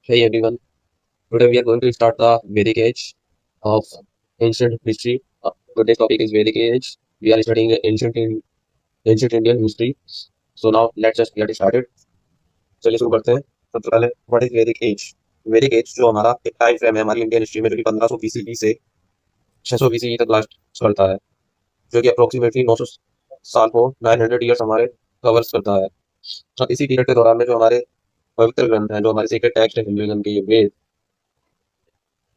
Hey everyone, today we are going to start the Vedic age of ancient history. Today's topic is Vedic age. We are studying ancient Indian history. So now let's just get started. चलिए शुरू करते हैं। सबसे पहले what is वैदिक as. वैदिक as जो हमारा एक टाइम फ्रेम है हमारी इंडियन हिस्ट्री में, जो कि 1500 बीसीई से 600 बीसीई तक लास्ट करता है, जो कि अप्रोक्सीमेटली 900 साल को 900 ईयर्स हमारे कवर्स करता है। और इसी पीरियड के दौरान में जो हमारे पवित्र ग्रंथ हैं, जो हमारे सीक्रेट टेक्स्ट है हिंदुइज्म के, ये वेद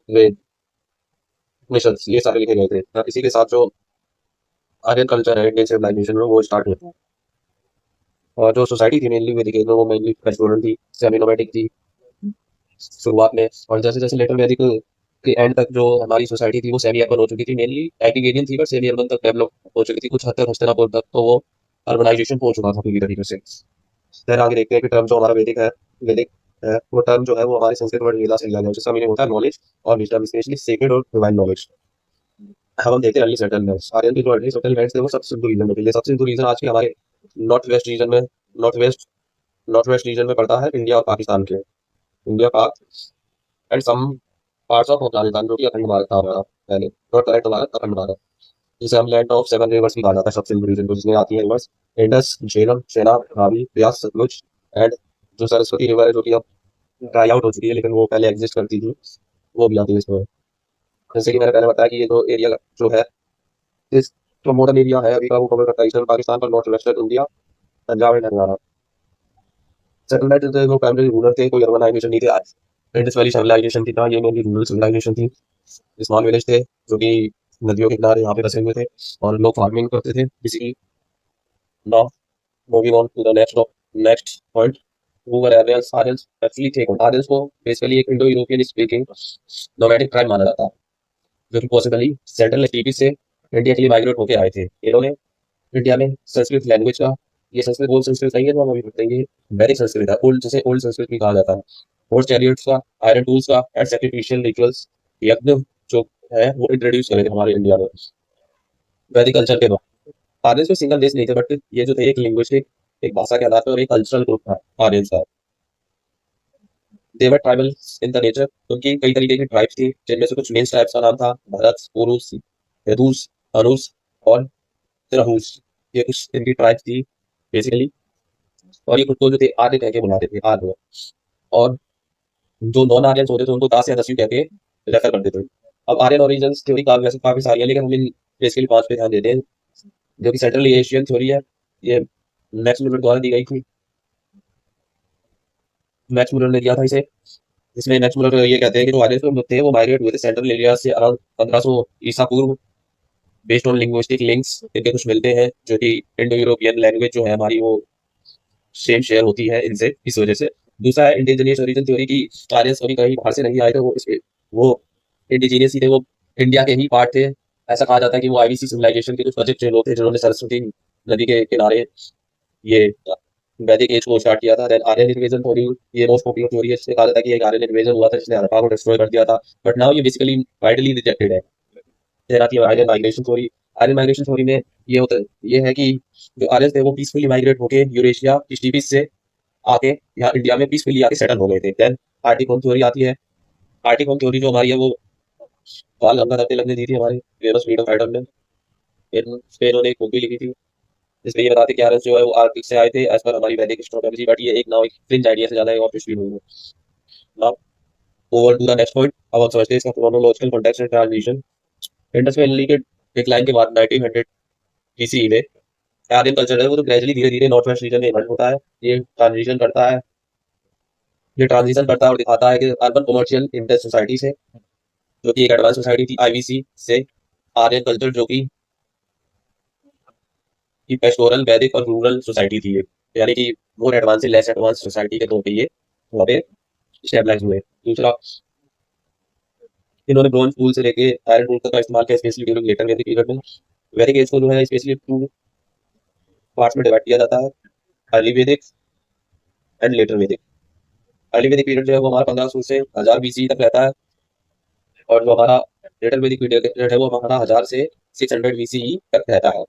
वेद मिशंस ये सारे लिखे गए थे। इसी के साथ जो आर्यन कल्चर है, इंडियन सिविलाइजेशन में, वो स्टार्ट हुआ। और जो सोसाइटी थी मेनली वैदिक एज में, वो मेनली पेस्टोरल थी, सेमी नोमैडिक थी शुरुआत में। और जैसे जैसे लेटर वैदिक के एंड तक जो हमारी सोसाइटी थी वो सेमी अर्बन हो चुकी थी। मेनली एग्रीगेरियन थी, बट सेमी अर्बन तक डेवलप हो चुकी थी। कुछ हद तक हस्तिनापुर तक तो वो अर्बनाइजेशन हो चुका था पूरी तरीके से। फिर आगे देखते हैं कि टर्म जो हमारा वैदिक है, वो टर्म जो है वो हमारे संस्कृत वर्ड वेदा से लिया गया, जिसका मीनिंग होता है नॉलेज और विजडम, स्पेशली सेक्रेड और डिवाइन नॉलेज। अब हम देखते हैं अर्ली सेटलमेंट्स। आर्यन के जो अर्ली सेटलमेंट्स थे वो सब सिंधु रीजन में थे। ये सब सिंधु रीजन आज के हमारे नॉर्थ वेस्ट रीजन में north west north west region में पड़ता है, इंडिया और पाकिस्तान के। India Pak and some parts of Afghanistan, जो कि अखंड भारत था हमारा पहले। नॉट करेक्ट भारत, अखंड भारत, जिसे हम लैंड ऑफ सेवन रिवर्स भी कहा जाता है। सब सिंधु रीजन को, जिसमें आती है रिवर्स इंडस, झेलम, सेना, रावी, ब्यास, सतलुज एंड जो सरस्वती रिवर है, जो कि अब ड्राई आउट हो चुकी है, लेकिन वो पहले एग्जिस्ट करती थी, वो भी आती है इसमें। जैसे कि मैंने पहले बताया कि ये जो एरिया जो है, इस जो मॉडर्न एरिया है अभी का, वो कवर करता है ईस्टर्न पाकिस्तान पर, north western India, Punjab and Haryana. Settlement थे वो प्राइमरी रूरल थे, कोई अर्बनाइजेशन नहीं थे। आज इंडस वैली सिविलाइजेशन थी ना, ये मेनली रूरल सिविलाइजेशन थी। स्मॉल विलेज थे जो कि नदियों के किनारे यहाँ पे बसे हुए थे, और लोग फार्मिंग करते थे basically. Now moving on to the next point, who were Aryans? Aryans actually थे कौन? Aryans को बेसिकली एक Indo European speaking nomadic tribe माना जाता है, जो कि पॉसिबली सेंट्रल एशिया से इंडिया के लिए माइग्रेट होकर आए थे। इन्होंने इंडिया में संस्कृत लैंग्वेज का, ये संस्कृत ओल्ड संस्कृत नहीं है जो हम अभी पढ़ते हैं, ये वैदिक संस्कृत है, ओल्ड, जिसे ओल्ड संस्कृत भी कहा जाता है। हॉर्स चैरियट्स का, आयरन टूल्स का एंड सैक्रिफिशियल रिचुअल्स, यज्ञ जो है वो इंट्रोड्यूस करे थे हमारे इंडिया में वैदिक कल्चर के बाद। आर्यंस में सिंगल देश नहीं थे, बट ये जो थे एक लिंग्विस्टिक, एक भाषा के आधार पर, और एक कल्चरल ग्रुप था आर्यंस का। देवर ट्राइबल इन द नेचर, उनकी कई तरीके की ट्राइब्स थी, जिनमें से कुछ मेन ट्राइब्स का नाम था भरत, पुरुष, यदुस, अनुस और तिरहुस। ये कुछ इनकी ट्राइब्स थी बेसिकली। और ये खुद को जो थे आर्य कह के बुलाते थे, आर्य। और जो नॉन आर्यंस होते थे उनको दास या दस्यु कह के रेफर करते थे। अब आर्यन ओरिजिन्स थ्योरी का वैसे काफी सारी है, लेकिन हम इन बेसिकली 5 पे ध्यान देते हैं, जो कि सेंट्रल एशियन थ्योरी है। ये मैक्स मुलर द्वारा दी गई थी। मैक्स मुलर ने दिया था इसे। इसमें मैक्स मुलर ये कहते हैं कि जो आर्यन लोग थे वो माइग्रेट हुए थे सेंट्रल एरिया से अराउंड 1500 ईसा पूर्व। बेस्ड ऑन लिंग्विस्टिक लिंक्स इनके कुछ मिलते हैं, जो कि इंडो यूरोपियन लैंग्वेज जो है हमारी, वो सेम शेयर होती है इनसे, इस वजह से। दूसरा है इंडिजिनियस ओरिजिन थ्योरी की, आर्यंस कभी कहीं बाहर से नहीं आए थे, वो इंडिजीनियस ही थे, वो इंडिया के ही पार्ट थे। ऐसा कहा जाता है कि वो आईवीसी सिविलाइजेशन के कुछ प्रोजेक्ट लोग थे, जिन्होंने सरस्वती नदी के किनारे ये वैदिक एज को स्टार्ट किया था। देन आर्यन इन्वेजन थ्योरी, ये मोस्ट पॉपुलर थ्योरी है, जिससे कहा जाता है कि एक आर्यन इन्वेजन हुआ था जिसने हड़प्पा को डिस्ट्रॉय कर दिया था, बट नाउ ये बेसिकली वाइडली रिजेक्टेड है। फिर आती है Aryan migration theory. Aryan migration theory में ये होता है, ये है कि जो आर्यन थे वो पीसफुली माइग्रेट होके यूरेशिया स्टीपीज से आके यहाँ इंडिया में पीसफुली आके सेटल हो गए थे। देन आर्टिक थ्योरी आती है। आर्टिक थ्योरी जो हमारी है, वो बाल गंगाधर तिलक ने दी थी, हमारे फेमस फ्रीडम फाइटर ने। इस पे इन्होंने एक बुक भी लिखी थी, जिसमें ये बताते कि आर्यन जो है वो आर्टिक से आए थे एज पर हमारी वैदिक एस्ट्रोनॉमी, बट ये एक नाउ एक फ्रिंज आइडिया से ज्यादा है, और कुछ भी नहीं है। Now over to the next point, अब हम समझते हैं इसका chronological context and transition. Indus valley के डिक्लाइन के बाद 1900 BCE में आर्यन कल्चर है वो तो ग्रेजुअली धीरे धीरे नॉर्थ वेस्ट रीजन में इमर्ज होता है। ये ट्रांजिशन करता है और दिखाता है कि अर्बन कमर्शियल इंडस सोसाइटी से, जो कि एक एडवांस सोसाइटी थी आईवीसी से, आर्यन कल्चर जो कि पेस्टोरल, वैदिक और रूरल सोसाइटी थी ये। यानी कि मोर एडवांस से लेस एडवांस सोसाइटी के तौर पे ये वहाँ पे स्टेबलाइज हुए। दूसरा, इन्होंने ब्रॉन्ज टूल से लेके आयरन टूल तक का इस्तेमाल किया, स्पेशली ड्यूरिंग लेटर वैदिक पीरियड में। वैदिक एज को जो है स्पेशली 2 पार्ट्स में डिवाइड किया जाता है, अर्ली वैदिक एंड लेटर वैदिक। अर्ली वैदिक पीरियड जो है वो हमारा 1500 से 1000 BC तक रहता है, और जो हमारा लेटर वैदिक पीरियड है वो हमारा 1000 से 600 BCE तक रहता है।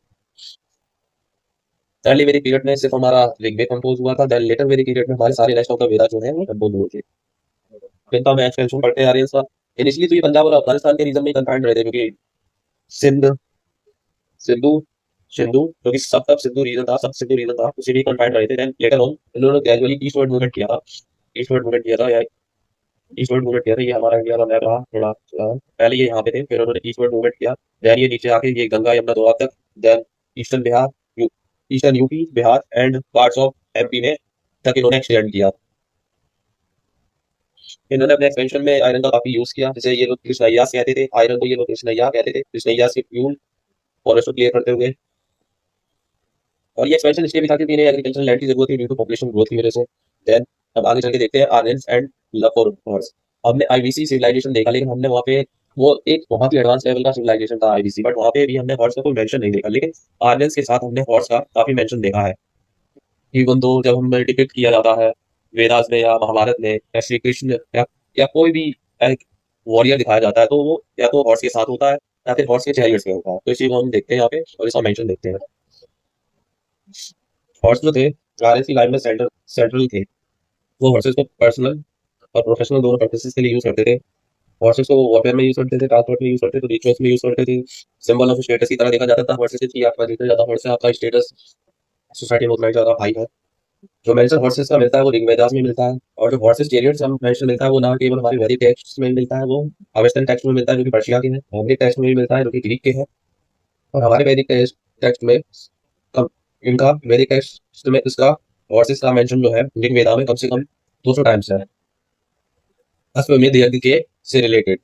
अर्ली वैदिक पीरियड में सिर्फ हमारा ऋग्वेद कंपोज हुआ था। देन लेटर वैदिक पीरियड में हमारे सारे रेस्ट ऑफ द वेदा जो है वो कंपोज हुए थे। इनका में एक्सपेंशन बढ़ते आ रही है इसका। इनिशियली तो ये पंजाब और अफगानिस्तान के रीजन में कंफाइंड रहे थे, क्योंकि सिंध, सिंधु, सिंधु जो कि सब तक सिंधु रीजन था, सब सिंधु रीजन था, उसी में कंफाइंड रहे थे। देन लेटर ऑन इन्होंने ग्रेजुअली ईस्टवर्ड मूवमेंट किया था, ईस्टवर्ड मूवमेंट किया था या ईस्टवर्ड मूवमेंट किया था। ये हमारा इंडिया का मैप रहा थोड़ा पहले ये यहाँ पे थे, फिर उन्होंने ईस्टवर्ड मूवमेंट किया। देन ये नीचे आके ये गंगा यमुना दोआब तक, then eastern Bihar, eastern UP Bihar and parts of MP में तक इन्होंने एक्सटेंड किया। इन्होंने अपने एक्सपेंशन में आयरन का काफी यूज किया, जैसे ये लोग कृष्णैयास कहते थे, आयरन को ये लोग कृष्णैया कहते थे, कृष्णैयास के फ्यूल फॉरेस्ट को क्लियर करते हुए। और ये एक्सपेंशन इसलिए भी था क्योंकि इन्हें एग्रीकल्चर लैंड की जरूरत थी ड्यू टू पॉपुलेशन ग्रोथ की वजह से। देन अब आगे चल के देखते हैं Aryans and love for horse. हमने आईबीसी सिविलाइजेशन देखा, लेकिन हमने वहाँ पे वो एक बहुत ही एडवांस लेवल का सिविलाइजेशन था आईबीसी, बट वहाँ पे भी हमने हॉर्स का कोई मेंशन नहीं देखा। लेकिन आर्यंस के साथ हमने हॉर्स का काफी मेंशन देखा है। इवन दो जब हमें डिपिक्ट किया जाता है वेदास में या महाभारत में या श्री कृष्ण या कोई भी एक वॉरियर दिखाया जाता है, तो वो या तो हॉर्स के साथ होता है या फिर हॉर्स के चैरियट्स में होता है। तो इसी को हम देखते हैं यहाँ पे और इसका मेंशन देखते हैं। हॉर्स जो थे आरएस की लाइफ में सेंट्रल थे। वो हॉर्सेस को पर्सनल और प्रोफेशनल दोनों पर्पसेस के लिए यूज करते थे। हॉर्सेस को वॉरफेयर में यूज करते थे, ट्रांसपोर्ट में यूज करते थे, रिचुअल्स में यूज करते थे, सिंबल ऑफ स्टेटस की तरह देखा जाता था हॉर्सेस की। आपका देखा जाता हॉर्स से आपका स्टेटस सोसाइटी में उतना ज्यादा हाई है। जो मेंशन हॉर्सेस का मिलता है वो ऋग्वेदास में मिलता है, और जो हॉर्सेस चैरियट्स हम मेंशन मिलता है वो ना केवल हमारे वैदिक टेक्स्ट में मिलता है, वो अवेस्टर्न टेक्स्ट में मिलता है जो कि पर्शिया के हैं, वैदिक टेक्स्ट में भी मिलता है जो कि ग्रीक के हैं। और हमारे वैदिक टेक्स्ट में कम इनका वैदिक टेक्स्ट में इसका हॉर्सेस का मेंशन जो है ऋग्वेदा में कम से कम 200 टाइम्स है अश्वमेध यज्ञ के से रिलेटेड।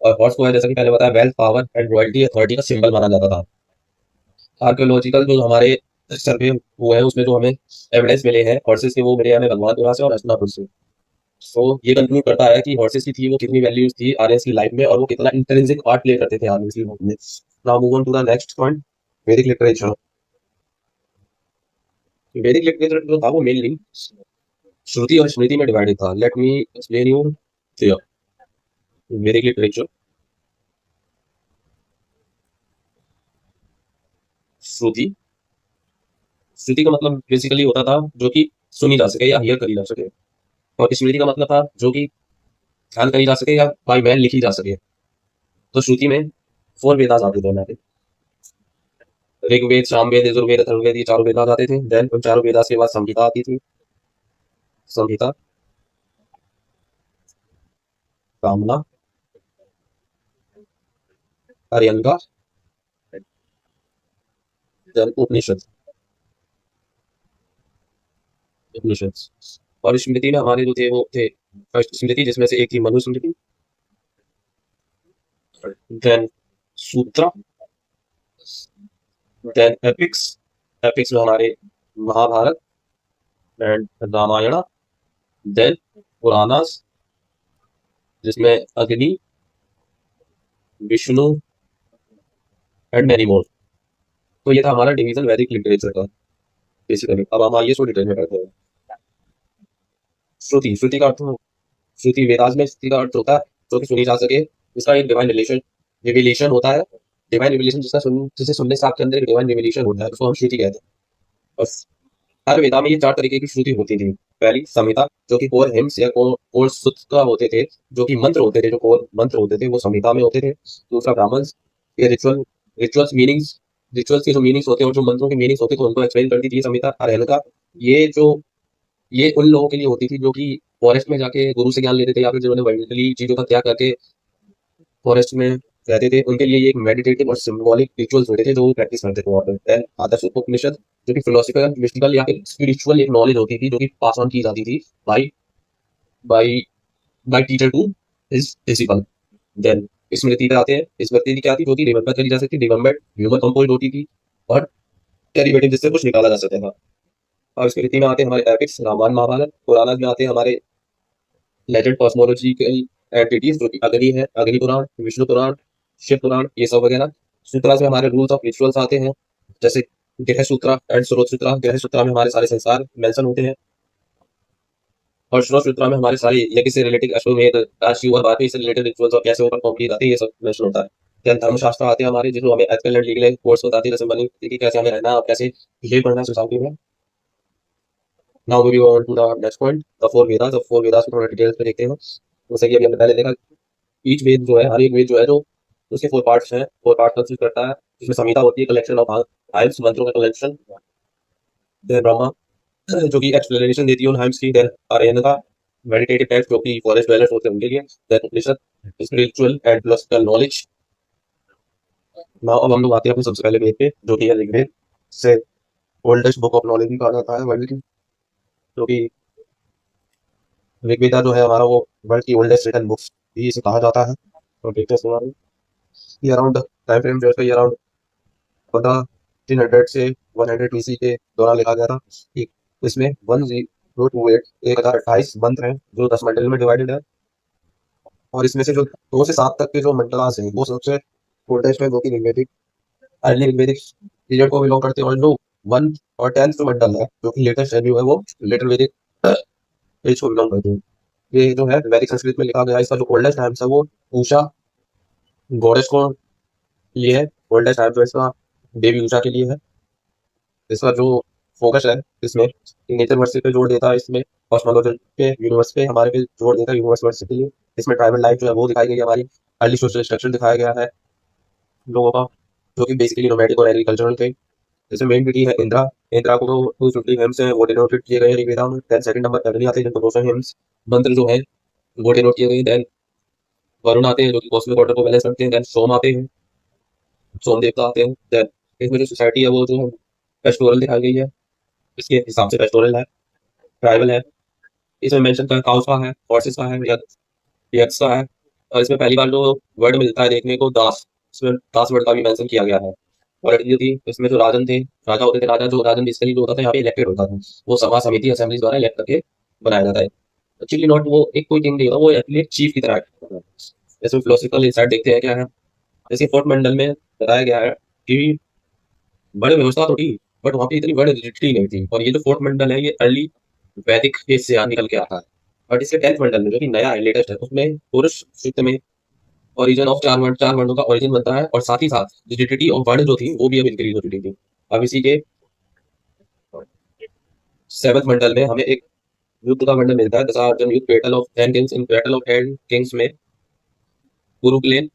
और हॉर्स को है जैसा कि पहले बताया wealth power and royalty authority का सिंबल माना जाता था। आर्कियोलॉजिकल जो हमारे सर्वे हुए हैं उसमें जो हमें एविडेंस मिले हैं हॉर्सेस के, वो मिले हमें भगवानपुरा से और हस्तिनापुर से। सो ये कंक्लूड करता है कि हॉर्सेस की थी वो कितनी वैल्यूज थी आर्यंस की लाइफ में, और वो कितना इंटरेंसिक पार्ट प्ले करते थे आर्यंस की लाइफ में। Now move on to the next point, Vedic literature. Vedic literature जो था वो मेनली श्रुति और स्मृति में डिवाइडेड था। Let me explain you here. वैदिक लिटरेचर, श्रुति, श्रुति का मतलब बेसिकली होता था जो कि सुनी जा सके या हियर करी जा सके, और स्मृति का मतलब था जो कि ध्यान करी जा सके या बाय मैन लिखी जा सके। तो श्रुति में 4 वेदास आते थे हमारे, ऋग्वेद, सामवेद, यजुर्वेद, अथर्ववेद, ये चारों वेदास आते थे। देन उन चारों वेदास के बाद संहिता आती थी, संहिता, कामना, अर्यंका, देन उपनिषद, उपनिषद। और स्मृति में हमारे जो थे वो थे फर्स्ट स्मृति जिसमें से एक थी मनुस्मृति, देन सूत्र, देन एपिक्स, एपिक्स में हमारे महाभारत एंड रामायण, देन पुराणास जिसमें अग्नि, विष्णु एंड मैनी मोर। तो ये था हमारा डिवीजन वैदिक लिटरेचर का बेसिकली। अब हम आइए इसको डिटेल में करते हैं। श्रुति, श्रुति का अर्थ, श्रुति वेदास में श्रुति का अर्थ होता है जो कि सुनी जा सके, इसका एक डिवाइन रिविलेशन होता है। डिवाइन रिविलेशन जिसे सुनने से आपके अंदर एक डिवाइन रिविलेशन होता है उसको हम श्रुति कहते हैं। और हर वेदा में ये 4 तरीके की श्रुति होती थी। पहली संहिता जो कि कोर हिम्स या कोर सूत्र होते थे, जो कि मंत्र होते थे, जो कोर मंत्र होते थे वो संहिता में होते थे। दूसरा ब्राह्मण्स, ये रिचुअल्स मीनिंग्स, रिचुअल्स के जो मीनिंग्स होते हैं और जो मंत्रों के मीनिंग्स होते थे उनको एक्सप्लेन करती थी संहिता। और अरहनका, ये जो ये उन लोगों के लिए होती थी जो कि फॉरेस्ट में जाके गुरु से ज्ञान लेते थे या फिर जिन्होंने वर्ल्डली चीजों का त्याग करके फॉरेस्ट में रहते थे, उनके लिए ये एक मेडिटेटिव और सिंबॉलिक रिचुअल्स होते थे जो वो प्रैक्टिस करते थे वहाँ पे। देन आदर्श उपनिषद जो कि फिलोसफिकल, मिस्टिकल या फिर स्पिरिचुअल एक नॉलेज होती थी जो कि पास ऑन की जाती थी by by by teacher to his disciple. Then Smriti पे आते हैं। स्मृति की क्या थी जो कि रिमेम्बर करी जा सकती, रिमेम्बर ह्यूमर कंपोज होती थी और डेरिवेटिव जिससे कुछ निकाला जा सकता था। और स्मृति में आते हैं हमारे एपिक्स, रामायण महाभारत। पुराण में आते हैं हमारे लेजेंड कॉस्मोलॉजिकल एंटिटीज जो कि अग्नि है, अग्नि पुराण, विष्णु पुराण, शिव पुराण, ये सब वगैरह। सूत्रा में हमारे रूल्स ऑफ रिचुअल्स आते हैं, जैसे गृह सूत्रा एंड स्रोत सूत्रा। गृह सूत्रा में हमारे सारे संसार मेंशन होते हैं, और स्रोत सूत्रा में हमारे सारे यज्ञ से रिलेटेड अश्वमेध, शिव और बाकी से रिलेटेड रिचुअल्स और कैसे वो परफॉर्म किए जाते हैं ये सब मेंशन होता है। देन धर्मशास्त्र आते हैं हमारे, जिसमें हमें एथिकल एंड लीगल कोर्स बताती है, जैसे बनी कि कैसे हमें रहना है और कैसे बिहेव करना है सोसाइटी में। Now we go on to the next point, the 4 Vedas. The 4 Vedas को थोड़ा डिटेल्स में देखते हैं। जैसे कि अभी हमने पहले देखा, ईच वेद जो है, हर एक वेद जो है जो उसके 4 पार्ट्स हैं, 4 पार्ट कंसिस्ट करता है। इसमें संहिता होती है, कलेक्शन ऑफ हाइम्स, मंत्रों का कलेक्शन। देन ब्रह्मा जो कि एक्सप्लेनेशन देती है उन हाइम्स की। देन आर्यनता मेडिटेटिव टेक्स्ट जो कि फॉरेस्ट ड्वेलर्स होते हैं उनके लिए। Then Upanishad spiritual and philosophical knowledge. Now अब हम लोग आते हैं अपने सबसे पहले वेद पे, जो कि है ऋग्वेद। से ओल्डेस्ट बुक ऑफ नॉलेज भी कहा जाता है वर्ल्ड की, जो कि ऋग्वेदा जो है हमारा वो वर्ल्ड की ओल्डेस्ट रिटन बुक्स भी इसे कहा जाता है। तो देखते हैं इसके बारे में। ये अराउंड टाइम फ्रेम जो है इसका, ये अराउंड 1500 से 100 BC के दौरान लिखा गया था। एक इसमें 1028 1028 मंत्र हैं जो 10 मंडल में डिवाइडेड है। और इसमें से जो 2 से 7 तक के जो मंडलास हैं वो सबसे ओल्डेस्ट है, जो कि ऋग्वेदिक अर्ली ऋग्वेदिक पीरियड को बिलोंग करते हैं। और जो 1 और 10th जो मंडल है जो कि लेटेस्ट है जो है वो लेटर वैदिक एज को बिलोंग करते हैं। ये जो है वैदिक संस्कृत में लिखा गया है। इसका जो ओल्डेस्ट टाइम्स है वो उषा गॉडेस को लिए है। ओल्डेस्ट टाइम जो इसका देवी उषा के लिए है। इसका जो फोकस है इसमें नेचर वर्षिप पे जोर देता है, इसमें कॉस्मोलॉजी पे, यूनिवर्स पे हमारे पे जोर देता है, यूनिवर्स वर्षिप के लिए। इसमें ट्राइबल लाइफ जो है वो दिखाई गई है, हमारी अर्ली सोशल स्ट्रक्चर दिखाया गया है लोगों का, जो कि बेसिकली नोमैडिक और एग्रीकल्चरल थे। इसमें मेन डिटी है इंद्रा। इंद्रा को 250 हेम्स हैं वो डिनोटेड किए गए हैं ऋग्वेदा में। देन सेकंड नंबर अग्नि आते हैं जिनको 200 हेम्स मंत्र जो है वो डिनोट किए गए हैं। देन वरुण आते हैं जो कि कॉस्मिक ऑर्डर को बैलेंस करते हैं। देन सोम आते हैं, सोम देवता आते हैं। देन इसमें जो सोसाइटी है वो जो है पेस्टोरल दिखाई गई है, इसके हिसाब से पेस्टोरल है, ट्राइबल है। इसमें मेंशन का काउस का है, हॉर्सेस का है, यक्स का है। और इसमें पहली बार जो वर्ड मिलता है देखने को दास, इसमें दास वर्ड का भी मेंशन किया गया है। और जो थी इसमें जो राजन थे, राजा होते थे, राजा जो राजन बेसिकली जो होता था यहाँ पे इलेक्टेड होता था, वो सभा समिति असेंबली द्वारा इलेक्ट करके बनाया जाता है। एक्चुअली नॉट वो एक कोई किंग नहीं होता, वो एक्चुअली एक चीफ की तरह act करता है। इसमें फिलोसफिकल इंसाइट देखते हैं क्या है। जैसे फोर्थ मंडल में बताया गया है कि बड़े व्यवस्था तो थी बट वहाँ पे इतनी बड़ी रिजिडिटी नहीं थी। और ये जो फोर्थ मंडल है ये अर्ली वैदिक फेज से यहाँ निकल के आता है। बट इसके 10th मंडल में जो कि नया है, लेटेस्ट है, उसमें पुरुष सूक्त में ओरिजिन ऑफ चार वर्णों का ओरिजिन बनता है। और साथ ही साथ रिजिडिटी ऑफ वर्ण जो थी वो भी अब इंक्रीज हो चुकी थी। अब इसी के 7th मंडल में हमें एक युद्ध का वर्णन मिलता है, दशार्जुन युद्ध, battle of 10 Kings. In battle of 10 Kings में कुरुक्लेन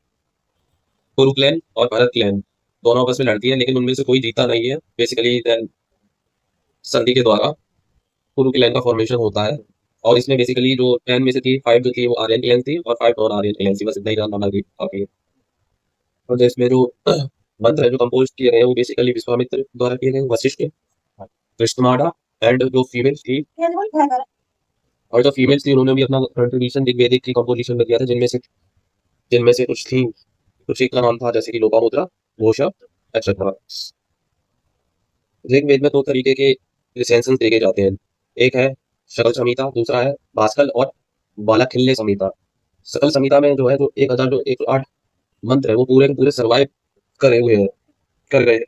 कुरुक्लेन और भरत क्लैन दोनों आपस में लड़ती है, लेकिन उनमें से कोई जीता नहीं है। बेसिकली संधि के द्वारा कुरुक्लेन का फॉर्मेशन होता है। और इसमें बेसिकली जो 10 में से थी, 5 जो थी वो आर्यन क्लैन थी और 5 नॉन आर्यन क्लैन थी। बस इतना ही नाम काफी है। और जो इसमें जो मंत्र है जो कंपोज किए गए हैं वो बेसिकली विश्वामित्र द्वारा किए गए, वशिष्ठ, कृष्णमाडा एंड जो फीमेल थी, और जो फीमेल्स थी उन्होंने भी अपना कंट्रीब्यूशन ऋग्वेदिक की कंपोजिशन में दिया था, जिनमें से कुछ थी, कुछ एक का नाम था जैसे कि लोपामुद्रा, घोषा, एक्सेट्रा। ऋग्वेद में 2 तरीके के रिसेंशंस देखे जाते हैं। एक है शकल संहिता, दूसरा है भास्कर और बालाखिल्य संहिता। सकल संहिता में जो है जो 1000 जो 108 मंत्र है वो पूरे के पूरे सर्वाइव करे हुए हैं, कर गए।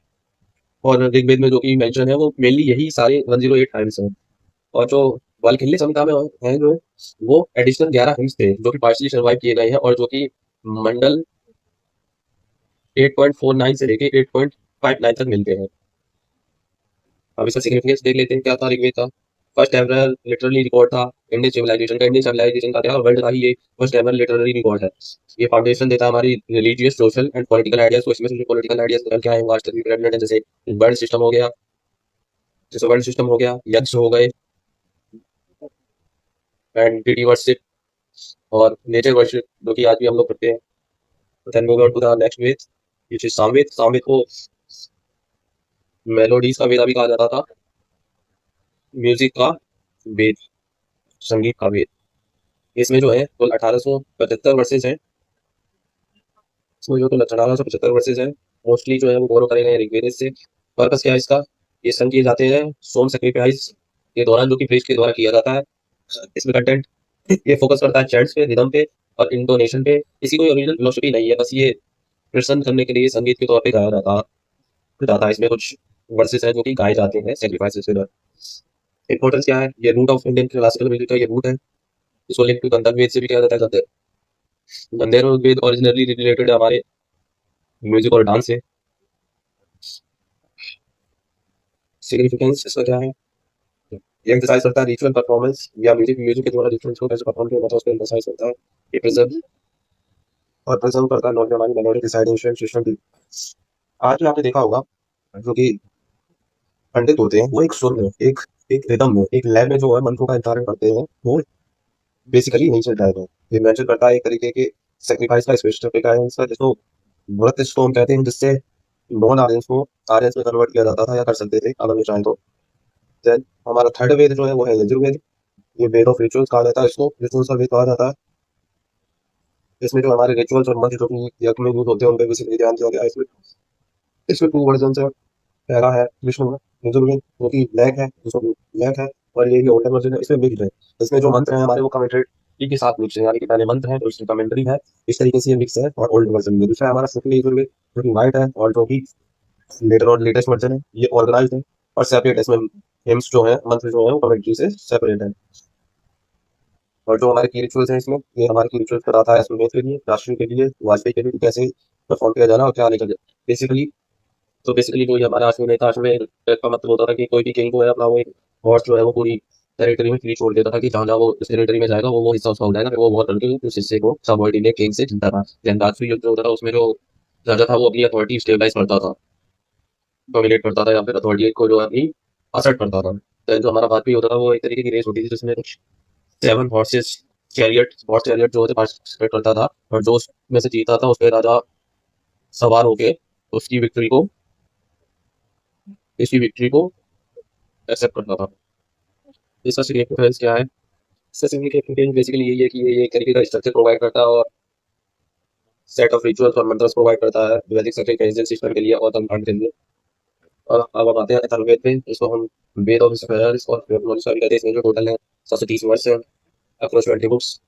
और ऋग्वेद में जो कि मेंशन है वो मेनली यही सारे 108 टाइम्स हैं। और जो बालखिल्य संहिता में है जो वो एडिशनल 11 हिम्स थे जो कि पार्शली सर्वाइव किए गए हैं, और जो कि मंडल 8.49 से लेके 8.59 तक मिलते हैं। अब इसका सिग्निफिकेंस देख लेते हैं क्या था ऋग्वेद का। फर्स्ट एवर लिटरली रिकॉर्ड था इंडियन सिविलाइजेशन का। इंडियन सिविलाइजेशन का क्या वर्ल्ड का ही ये फर्स्ट एवर लिटररी रिकॉर्ड है। ये फाउंडेशन देता है हमारी religious, social and political ideas को। इसमें से जो पॉलिटिकल आइडियाज क्या है वो आज तक भी प्रेजेंट है, जैसे वर्ल्ड सिस्टम हो गया, यज्ञ हो गए, एंटिटी वर्शिप और नेचर वर्शिप जो कि आज भी हम लोग करते हैं। Then move on to the next Veda which is Samaveda. Samaveda को मेलोडीज का वेदा भी कहा जाता था, म्यूजिक का वेद, संगीत का वेद। इसमें जो है कुल 1875 वर्सेज हैं। इसमें जो कुल 1875 वर्सेज हैं मोस्टली जो है वो बोरो करे गए हैं ऋग्वेद से। पर्पस क्या है इसका, ये सन किए जाते हैं सोम सेक्रीफाइस के दौरान जो कि प्रीस्ट के द्वारा किया जाता है। इसमें कंटेंट ये फोकस करता है चैंट्स पे, रिदम पे और इंटोनेशन पे। इसी कोई ओरिजिनल फिलोसफी नहीं है, बस ये प्रसन्न करने के लिए संगीत के तौर पे गाया जाता है। इसमें कुछ वर्सेस हैं जो कि गाए जाते हैं सेक्रीफाइसेस के दौरान। इंपॉर्टेंस क्या है, ये root of Indian classical music का ये रूट है। इसको लिंक टू गंधर्व वेद से भी किया जाता है। गंधर्व वेद ओरिजिनली रिलेटेड हमारे म्यूजिक और डांस से। सिग्निफिकेंस इसका क्या है, ये एक्सरसाइज करता है रिचुअल परफॉर्मेंस या म्यूजिक के द्वारा रिचुअल्स को कैसे परफॉर्म किया जाता है उसको एक्सरसाइज करता है। ये प्रिजर्व और प्रिजर्व करता है नॉन हमारी मेलोडी डिसाइडेशन सिस्टम की। आज जो आपने देखा होगा जो कि पंडित होते हैं वो एक सुर में एक एक रिदम में एक लय में जो है मंत्रों का उच्चारण करते हैं वो बेसिकली नहीं चलता है। ये मेंशन करता है एक तरीके के सेक्रीफाइस का स्पेसिफिक है इसका जिसको व्रत स्टोन कहते हैं जिससे नॉन आर्यंस को आर्यंस में कन्वर्ट किया जाता था या कर सकते थे अगर वो चाहें तो। देन हमारा थर्ड वेद जो है वो है यजुर्वेद। ये वेद ऑफ रिचुअल्स कहा जाता है इसको, रिचुअल्स का वेद कहा जाता है। इसमें जो हमारे रिचुअल्स और मंत्र जो कि यज्ञ में यूज होते हैं उन पर बेसिकली ध्यान दिया गया है। इसमें इसमें टू वर्जन है। पहला है विष्णु में यजुर्वेद जो कि ब्लैक है जिसको ब्लैक है, और ये ओल्डर वर्जन है इसमें मिक्स है। इसमें जो मंत्र है हमारे वो कमेंट्री के साथ मिक्स है, यानी कि पहले मंत्र है तो इसकी कमेंट्री है, इस तरीके से ये मिक्स है। और ओल्ड वर्जन में दूसरा हमारा शुक्ल यजुर्वेद जो कि व्हाइट है और जो कि लेटर और लेटेस्ट वर्जन है ये ऑर्गेनाइज है और सेपरेट है। इसमें हिम्स जो है मंत्र जो है वो कमेंट्री से सेपरेट है। और जो हमारे की रिचुअल्स हैं इसमें ये हमारे की रिचुअल्स कराता है एस्ट्रोनॉट के लिए, राष्ट्र के लिए, वाजपेयी के लिए, कैसे परफॉर्म किया जाना और क्या नहीं करना बेसिकली। तो बेसिकली जो ये हमारा अश्वमेध था, अश्वमेध का मतलब होता था कि कोई भी किंग को है अपना वो एक हॉर्स जो है वो पूरी टेरिटरी में फ्री छोड़ देता था कि जहाँ जहाँ वो इस टेरिटरी में जाएगा वो हिस्सा उसका हो जाएगा, फिर वो वॉर करके उस हिस्से को सबऑर्डिनेट किंग से जीतता था। देन राजसूय युद्ध जो होता था उसमें जो राजा था वो अपनी अथॉरिटी स्टेबलाइज करता था, डोमिनेट करता था या फिर अथॉरिटी को जो है अपनी असर्ट करता था। देन जो हमारा भारतीय होता था वो एक तरीके की रेस होती थी जिसमें कुछ 7 हॉर्सेस चैरियट हॉर्स चैरियट जो होते पार्टिसिपेट करता था, और जो उसमें से जीता था उस पर राजा सवार होके उसकी विक्ट्री को इसकी विक्ट्री को एक्सेप्ट करता था। इसका सिग्निफिकेंस क्या है? इसका सिग्निफिकेंस बेसिकली यही है कि ये एक तरीके का स्ट्रक्चर प्रोवाइड करता है और सेट ऑफ रिचुअल्स और मंत्रस प्रोवाइड करता है वैदिक सेक्रिफाइस सिस्टम के लिए और कर्मकांड के लिए। और अब हम आते हैं अथर्ववेद पे, इसको हम वेद ऑफ स्पेयर्स और स्टडी करते हैं। इसमें जो टोटल है 730 वर्ष है, अक्रॉस 20 बुक्स।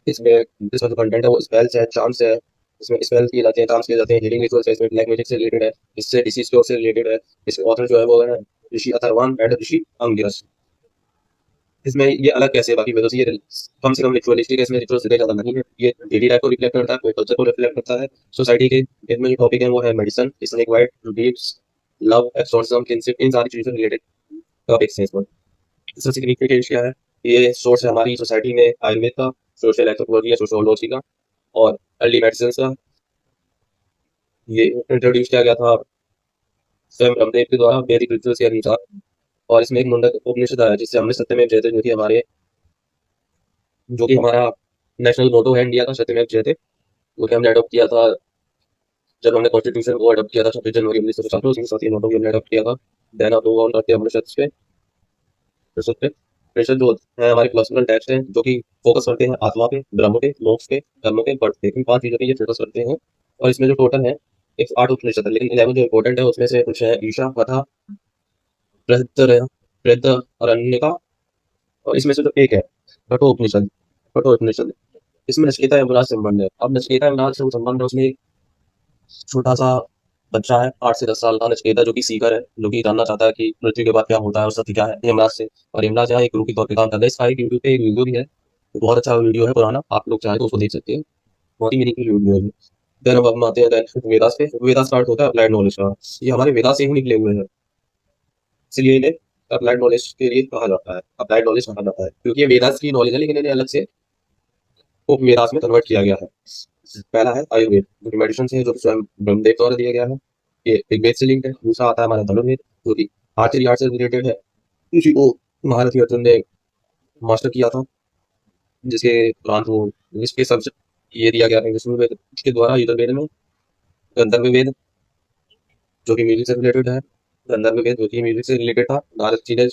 इसमें इसका जो कंटेंट है वो स्पेल्स है, चार्म्स है। इसमें स्पेल किए जाते हैं, चार्म्स किए जाते हैं, हीलिंग रिचुअल्स है, इसमें ब्लैक मैजिक से रिलेटेड है, इससे डिसीज क्योर से रिलेटेड है। इसके ऑथर जो है वो है ऋषि अथर्वान एंड ऋषि अंगिरस। इसमें ये अलग कैसे है बाकी वेदों से, ये कम से कम रिचुअलिस्टिक है, इसमें रिचुअल से ज्यादा नहीं है। ये डेली लाइफ को रिफ्लेक्ट करता है, कोई कल्चर को रिफ्लेक्ट करता है, सोसाइटी के। इसमें जो टॉपिक है वो है medicine, snake bite, dreams, love, exorcism, kinship, इन सारी चीजों से रिलेटेड टॉपिक्स हैं इसमें। इसका सिग्निफिकेंस क्या है? ये सोर्स है हमारी सोसाइटी में आयुर्वेद का, सोशल एंथ्रोपोलॉजी या सोशियोलॉजी का, और अर्ली मेडिसिन का। ये इंट्रोड्यूस किया गया था स्वयं ब्रह्मदेव के द्वारा वैदिक रिचुअल्स के अनुसार। और इसमें एक मुंडक उपनिषद है जिससे हमने सत्यमेव जयते जो कि हमारा नेशनल मोटो है इंडिया का, सत्यमेव जयते, वो कि हमने अडॉप्ट किया था जब हमने कॉन्स्टिट्यूशन को अडॉप्ट किया था 26 जनवरी 1950 में, उसके साथ ये मोटो भी हमने अडॉप्ट किया था। देन अब मूव ऑन करते हैं उपनिषद पे। उपनिषद जो है हमारे फिलोसफिकल टेक्स्ट हैं जो कि फोकस करते हैं आत्मा पे, ब्रह्म पे, मोक्ष पे, कर्म पे, बर्थ पे, इन 5 चीजों पे ये फोकस करते हैं। और इसमें जो टोटल है 108 उपनिषद है, लेकिन 11 जो इम्पोर्टेंट है उसमें से कुछ है ईशा, कथा, बृहदारण्यका, और इसमें से जो एक है कठोपनिषद। कठोपनिषद इसमें नचिकेता यमराज से संबंध है। अब नचिकेता यमराज से संबंध है, उसमें एक छोटा सा बच्चा है 8 से 10 साल का नचिकेता जो कि सीकर है, जो कि जानना चाहता है कि मृत्यु के बाद क्या होता है और सत्य क्या है यमराज से। और यमराज यहाँ एक गुरु के तौर पे काम करता है। इसका एक यूट्यूब पे एक वीडियो भी है, बहुत अच्छा वीडियो है पुराना, आप लोग चाहें तो उसको देख सकते हैं, बहुत ही मीनिंगफुल वीडियो है। देन अब हम आते हैं वेदास पे। वेदास स्टार्ट होता है अप्लाइड नॉलेज का। ये हमारे वेदास से ही निकले हुए हैं, इसलिए इन्हें अप्लाइड नॉलेज के लिए कहा जाता है, अप्लाइड नॉलेज कहा जाता है, क्योंकि ये वेदास की नॉलेज है लेकिन इन्हें अलग से उपवेदास में कन्वर्ट किया गया है। पहला है आयुर्वेद जो कि मेडिसिन है, जो कि स्वयं ब्रह्मदेव द्वारा दिया गया है, ये ऋग्वेद से लिंक्ड है। दूसरा आता है हमारा धनुर्वेद जो कि आर्चरी आर्ट से रिलेटेड है, इसी को महारथी अर्जुन ने मास्टर किया था, जिसके उपरांत वो इसके सब ये दिया गया है विष्णुवेद के द्वारा। युद्धवेद में गंधर्व वेद जो कि म्यूजिक से रिलेटेड है, गंधर्व वेद जो कि म्यूजिक से रिलेटेड था, नारद जी ने,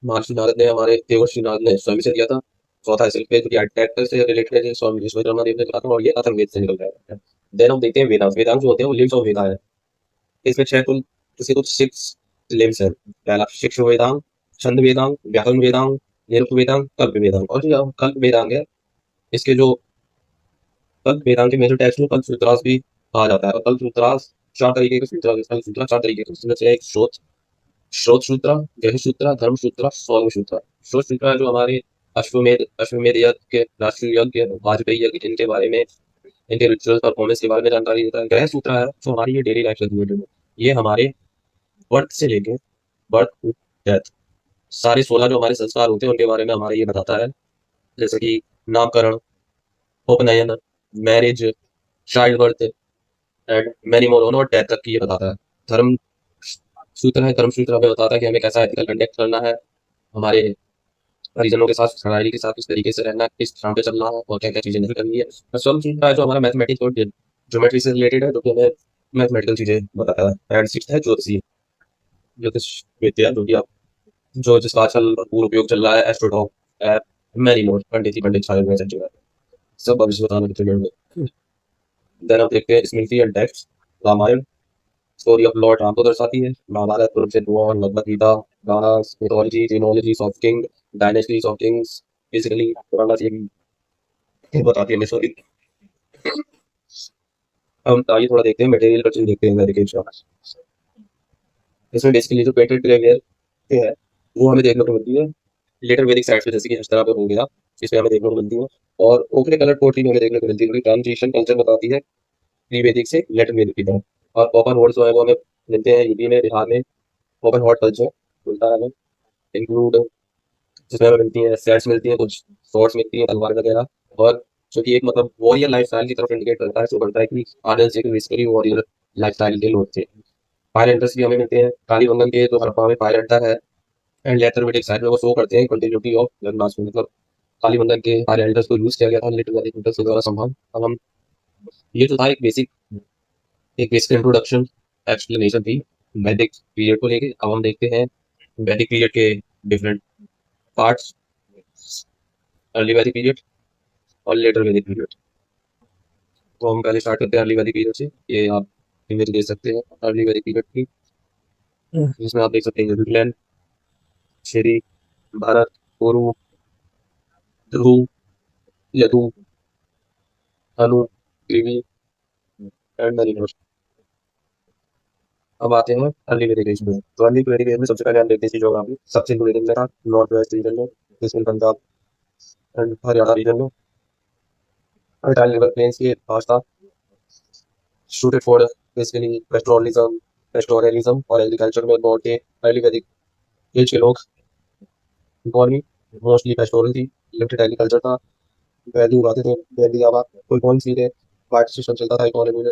महर्षि नारद ने, हमारे देवर्षि नारद ने स्वयं से दिया था। चौथा है शिल्प वेद जो कि आर्किटेक्चर से रिलेटेड है, स्वामी विश्वकर्मा देव ने कहा था, और ये अथर्ववेद से निकल रहा है। देन हम देखते हैं वेदांत। वेदांत जो होते हैं वो लिम्स ऑफ वेदा है। इसमें छह कुल इसके कुछ 6 लिम्स है। पहला शिक्षा वेदांग, छंद वेदांग, व्याकरण वेदांग, निरुक्त वेदांग, कल्प वेदांग। और जो कल्प वेदांग है, इसके जो कल्प वेदांग के मेजर टेक्स्ट को कल्प सूत्रास भी कहा जाता है। और कल्प सूत्रास 4 तरीके के सूत्र, कल्प सूत्र 4 तरीके के, उसमें से एक श्रोत सूत्र, गृह सूत्र, धर्म सूत्र, सौर्व सूत्र। श्रोत सूत्र है जो हमारे अश्वमेध यज्ञ के, राष्ट्रीय यज्ञ, वाजपेयी यज्ञ, इनके बारे में, इनके रिचुअल परफॉर्मेंस के बारे में जानकारी देता है। ग्रह सूत्र है जो हमारी ये डेली लाइफ से रिलेटेड है, ये हमारे बर्थ से लेके बर्थ टू डेथ सारे 16 जो हमारे संस्कार होते हैं उनके बारे में हमारे ये बताता है, जैसे कि नामकरण, उपनयन, marriage, child birth and many more और डेथ तक की ये बताता है। धर्म सूत्र है, धर्म सूत्र हमें बताता है कि हमें कैसा एथिकल कंडक्ट करना है, हमारे परिजनों के साथ, फैमिली के साथ किस तरीके से रहना है, किस काम पे चलना है और क्या क्या चीजें नहीं करनी है। सब चीज का है जो हमारा मैथमेटिक्स और ज्योमेट्री से रिलेटेड है, जो कि हमें मैथमेटिकल चीजें बताता है। एंड सिक्स है ज्योतिषी, ज्योतिष विद्या, जो कि आप जो जिसका आजकल भरपूर उपयोग चल रहा है, एस्ट्रोटॉक ऐप, मैनी मोर, पंडित ही पंडित छाए हुए हैं सब जगह, सब भविष्य बताने के रिलेटेड में। देन आप देखते हैं Smriti and text. Ramayana story of lord Ram को दर्शाती है। महाभारत कुरुक्षेत्र वॉर, भगवद गीता, गानास, mythology, genealogy of king, dynasties of kings, basically पुराना ये बताती है स्टोरी। हम आगे थोड़ा देखते हैं मटेरियल कल्चर, देखते हैं वैदिक एज का। इसमें बेसिकली जो पेटेंट बिहेवियर है वो हमें देखने को मिलती है लेटर वैदिक साइट्स में, जैसे कि हस्तरा पे हो गया, इसमें हमें देखने को मिलती है। और ओकरे कलर पोर्ट्री में हमें देखने को मिलती है, ट्रांजिशन कल्चर बताती है प्री वैदिक से लेटर वैदिक की तरफ। और ओपन वर्ड जो है वो हमें मिलते हैं यूपी में, बिहार में। ओपन हॉट कल्चर मिलता है हमें, इंक्लूड, जिसमें हमें मिलती है सेट्स, मिलती है कुछ शॉर्ट्स, मिलती है तलवार वगैरह। और जो कि एक मतलब वॉरियर लाइफ स्टाइल की तरफ इंडिकेट करता है, जो करता है कि आनंद एक बेसिकली वॉरियर लाइफ स्टाइल के लोग थे। फायर हंटर्स भी हमें मिलते हैं, कालीबंगन के जो हड़प्पा में फायर हंटर है। एंड लेथरमेटिक साइड में वो शो करते हैं कंटिन्यूटी ऑफ जन्माष्टमी, मतलब कालीबंगन के फायर हंटर्स को यूज किया गया था लिटरेरी हंटर्स के द्वारा संभव। अब हम ये जो था एक बेसिक इंट्रोडक्शन एक्सप्लेनेशन थी वैदिक पीरियड को लेके। अब हम देखते हैं वैदिक पीरियड के डिफरेंट पार्ट्स, अर्ली वैदिक पीरियड और लेटर वैदिक पीरियड। तो हम पहले स्टार्ट करते हैं अर्ली वैदिक पीरियड से। ये आप इमेज देख सकते हैं अर्ली वैदिक पीरियड की, जिसमें आप देख सकते हैं इंग्लैंड, श्री, भारत, कुरु, ध्रुव, यदु, अनु, ग्रीवी एंड मरीनोस। अब आते हैं अर्ली वैदिक एज में। तो अर्ली वैदिक एज में सबसे पहले हम देखते हैं ज्योग्राफी। सबसे इंक्लूडिंग में था नॉर्थ वेस्ट रीजन में, जिसमें पंजाब एंड हरियाणा रीजन में फर्टाइल रिवर प्लेन्स के पास था, suited for basically pastoralism और एग्रीकल्चर में बहुत थे। अर्ली वैदिक एज के लोग, इकोनॉमी मोस्टली पेस्टोरल थी, लिमिटेड एग्रीकल्चर था, वैल्यू उगाते थे, वैल्यू ज्यादा, कोई कौन सी थे, पार्ट सिस्टम चलता था इकोनॉमी में।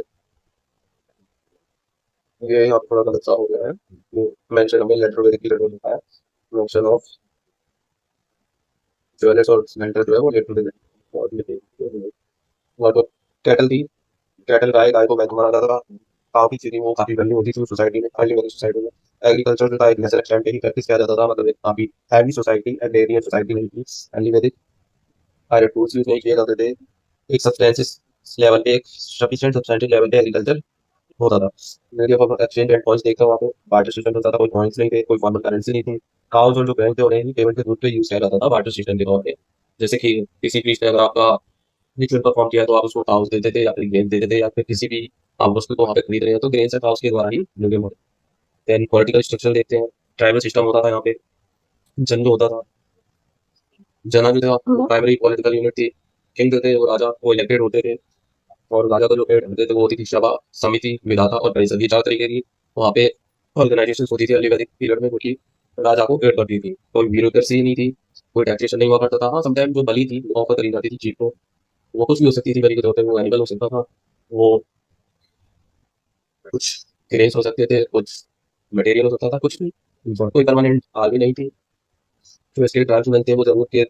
ये यहाँ थोड़ा गलत सा हो गया है, वो मेंशन हमें लेटर वैदिक पीरियड में होता है, मेंशन ऑफ ज्वेलर्स और स्मेल्टर जो है वो लेटर वैदिक। और जो कैटल थी, कैटल गाय, गाय को महत्व माना जाता था, काफी चीजें वो काफी वैल्यू होती थी सोसाइटी में, अर्ली वैदिक सोसाइटी में। एग्रीकल्चर जो था एक नेचर एक्सटेंट ही प्रैक्टिस किया जाता था, मतलब एक काफी हैवी सोसाइटी, एग्रेरियन सोसाइटी नहीं थी अर्ली वैदिक। आयरन टूल्स यूज नहीं किए जाते थे, एक सब्सटेंसेस लेवल पे, एक सफिशिएंट सब्सटेंटिव लेवल पे एग्रीकल्चर होता था। Media of exchange and points देखा वहाँ पे, बार्टर सिस्टम होता था, कोई पॉइंट्स नहीं थे, कोई फॉर्मल करेंसी नहीं थी। काउज और जो बैंक थे उन्हें पेमेंट के रूप पे यूज किया जाता था बार्टर सिस्टम के तौर पे। जैसे कि किसी भी ने अगर आपका रिचुअल परफॉर्म किया तो आप उसको काउस देते थे या फिर ग्रेन देते थे, या फिर किसी भी आप उसको वहाँ पे खरीद रहे हैं तो ग्रेन से काउस के द्वारा ही मिलते होते। देन पॉलिटिकल स्ट्रक्चर देखते हैं, ट्राइबल सिस्टम होता था यहाँ पे, जन जो होता था, जना जो था प्राइमरी पॉलिटिकल यूनिट थी। किंग थे वो राजा, वो इलेक्टेड होते थे, और राजा को जो हेड होते थे वो होती थी सभा, समिति, विधाता और परिषद, ये चार तरीके की वहाँ पे ऑर्गेनाइजेशन होती थी अर्ली वैदिक पीरियड में, क्योंकि राजा को हेड करती थी। कोई ब्यूरोक्रेसी नहीं थी, कोई टैक्सेशन नहीं हुआ करता था। हाँ, समटाइम जो बलि थी वो ऑफर करी जाती थी चीफ को, वो कुछ भी हो सकती थी बलि के तौर पे, वो एनिमल हो सकता था, वो कुछ ग्रेन्स हो सकते थे, कुछ मटेरियल हो सकता था, कुछ भी, कोई परमानेंट आर्मी नहीं थी। जो इसके ट्रांसमेंट थे वो जरूरत के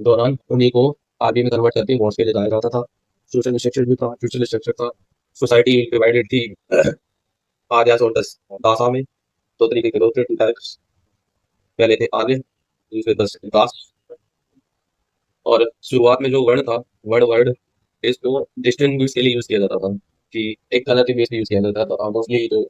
दौरान उन्हीं को आर्मी में कन्वर्ट करके वॉर्स के लिए जाया जाता था। सोशल स्ट्रक्चर भी था, सोशल स्ट्रक्चर था, सोसाइटी डिवाइडेड थी आर्यास और दासा में। दो तरीके के लोग थे, टू टाइप्स। पहले थे आर्य, दूसरे दास। और शुरुआत में जो वर्ण था, वर्ड इसको डिस्टिंग्विश के लिए यूज किया जाता था, कि एक कलर के बेस पे यूज किया जाता था। मोस्टली जो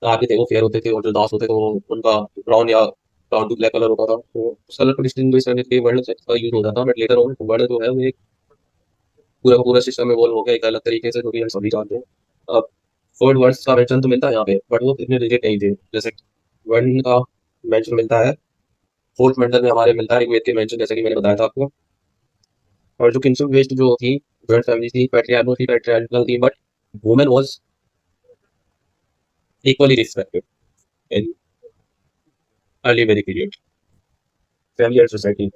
आर्य थे वो फेयर होते थे, और जो दास होते थे वो उनका ब्राउन या ब्राउन टू ब्लैक कलर होता था, तो उस कलर को डिस्टिंग्विश करने के लिए वर्ण का यूज होता था। बट लेटर ऑन वर्ण जो है वो एक पूरा का पूरा सिस्टम इवॉल्व हो गया एक अलग तरीके से, जो कि हम सभी जानते हैं। अब फोर्थ वर्ड्स का मेंशन तो मिलता है यहाँ पे, बट वो इतने रिलेटेड नहीं थे। जैसे वर्ण का मेंशन मिलता है फोर्थ मंडल में हमारे, मिलता है ऋग्वेद के मेंशन, जैसे कि मैंने बताया था आपको। और जो किंग्स वेस्ट जो थी, जॉइंट फैमिली थी, पैट्रियार्कल थी, but women was equally respected in early वैदिक पीरियड। Family and society.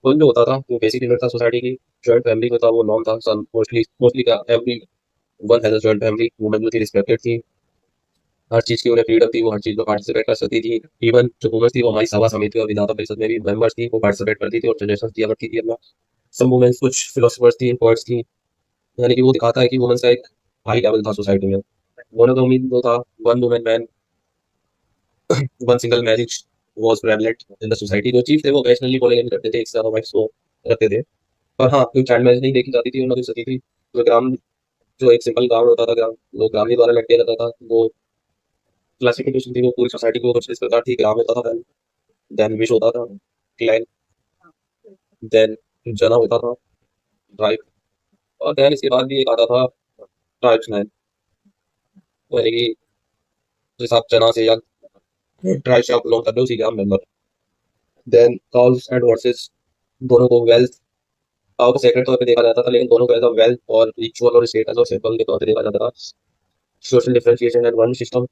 कुल जो होता था वो बेसिक यूनिट था सोसाइटी की। जॉइंट फैमिली में था वो नॉर्म था। सन मोस्टली मोस्टली का every one has a joint family. Women जो थी रिस्पेक्टेड थी, हर चीज़ की उन्हें फ्रीडम थी, वो हर चीज़ में पार्टिसिपेट कर सकती थी। इवन जो वुमेन्स थी वो हमारी सभा समिति और विधान परिषद में भी मेंबर्स थी, वो पार्टिसिपेट करती थी और सजेशंस दिया करती थी अपना। सम वुमेन्स कुछ फिलोसफर्स थी, पोएट्स थी। यानी कि वो दिखाता है कि वुमेन्स का एक हाई लेवल था सोसाइटी में। मोनोगमी जो था, one women man one single marriage was prevalent in the society. जो चीफ थे वो ओकेजनली पॉलीगैमी करते थे, एक से ज्यादा वाइफ्स को रखते थे। पर हाँ, कोई चाइल्ड मैरिज नहीं देखी जाती थी, ना कोई सती थी। जो ग्राम जो एक सिंपल गाँव होता था, ग्राम लोग ग्रामीण द्वारा लड़ किया जाता था। वो क्लासिफिकेशन थी वो पूरी सोसाइटी को कुछ इस प्रकार थी। ग्राम होता था, देन विश होता था, क्लैन, देन जना होता था, ट्राइब, और देन इसके बाद भी एक आता था ट्राइब्समैन। यानी कि जिस आप जना से या ट्राइब से आप बिलोंग कर रहे हो उसी ग्राम member. Then cows and horses, दोनों को वेल्थ को सेक्रेट तौर पे देखा जाता था, लेकिन दोनों को एज अ वेल्थ और रिचुअल और स्टेटस और सिंबल के तौर पे देखा जाता था। सोशल डिफरेंशिएशन एंड वर्ण सिस्टम।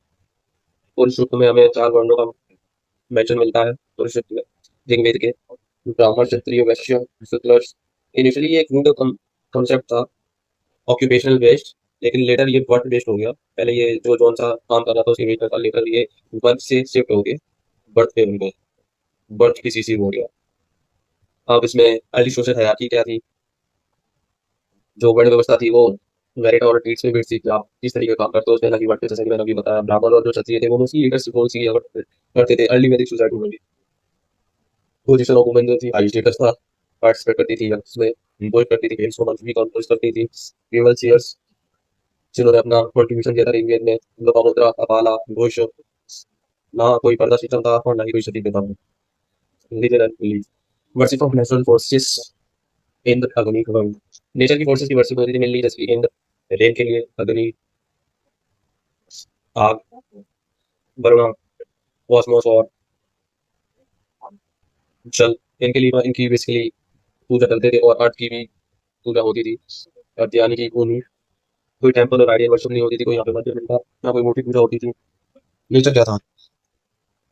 पुरुष सूक्त में हमें 4 वर्णों का मेंशन मिलता है। पुरुष सूक्त में ऋग्वेद के ब्राह्मण, क्षत्रिय, वैश्य, शूद्र। इनिशियली ये एक रूट कॉन्सेप्ट था, ऑक्यूपेशनल बेस्ड, लेकिन लेटर ये वर्क बेस्ड हो गया। पहले ये जो जौन सा काम कर रहा था उसके बेस पर था, लेटर ये वर्क से शिफ्ट हो गए बर्थ पे उनको, बर्थ की सीसी हो गया। अब इसमें अर्ली सोशल हायरार्की क्या थी? जो वर्ण व्यवस्था थी वो मेरिट और ट्रीट्स में बेस्ड थी कि आप किस तरीके का काम करते हो उसमें, ना कि वर्क, जैसे कि मैंने अभी बताया। ब्राह्मण और जो क्षत्रिय थे वो मोस्टली लीडरशिप रोल्स की करते थे अर्ली वैदिक सोसाइटी में भी। पोजीशन ऑफ वुमेन जो थी हाई स्टेटस था, पार्टिसिपेट करती थी उसमें, इम्पोज करती थी, गेम्स को मंथली कंपोज करती थी। फीमेल चीयर्स जिन्होंने अपना कंट्रीब्यूशन दिया था ringgit में, लोपामुद्रा, अपाला, घोष। ना कोई पर्दा सिस्टम था और ना ही कोई सती प्रथा था। Religion and belief, worship of natural forces in the अग्नि वर्ल्ड। नेचर की फोर्सेस की वर्शिप होती थी मेनली, जैसे कि इन रेन के लिए अग्नि, आग, वरुणा, कॉस्मोस और जल। इनके लिए इनकी बेसिकली पूजा करते थे, और अर्थ की भी पूजा होती थी। अर्थ यानी कि भूमि। कोई टेम्पल और आइडियल वर्शिप नहीं होती थी, कोई यहाँ पे मंदिर नहीं था, ना कोई मूर्ति पूजा होती थी। नेचर क्या था?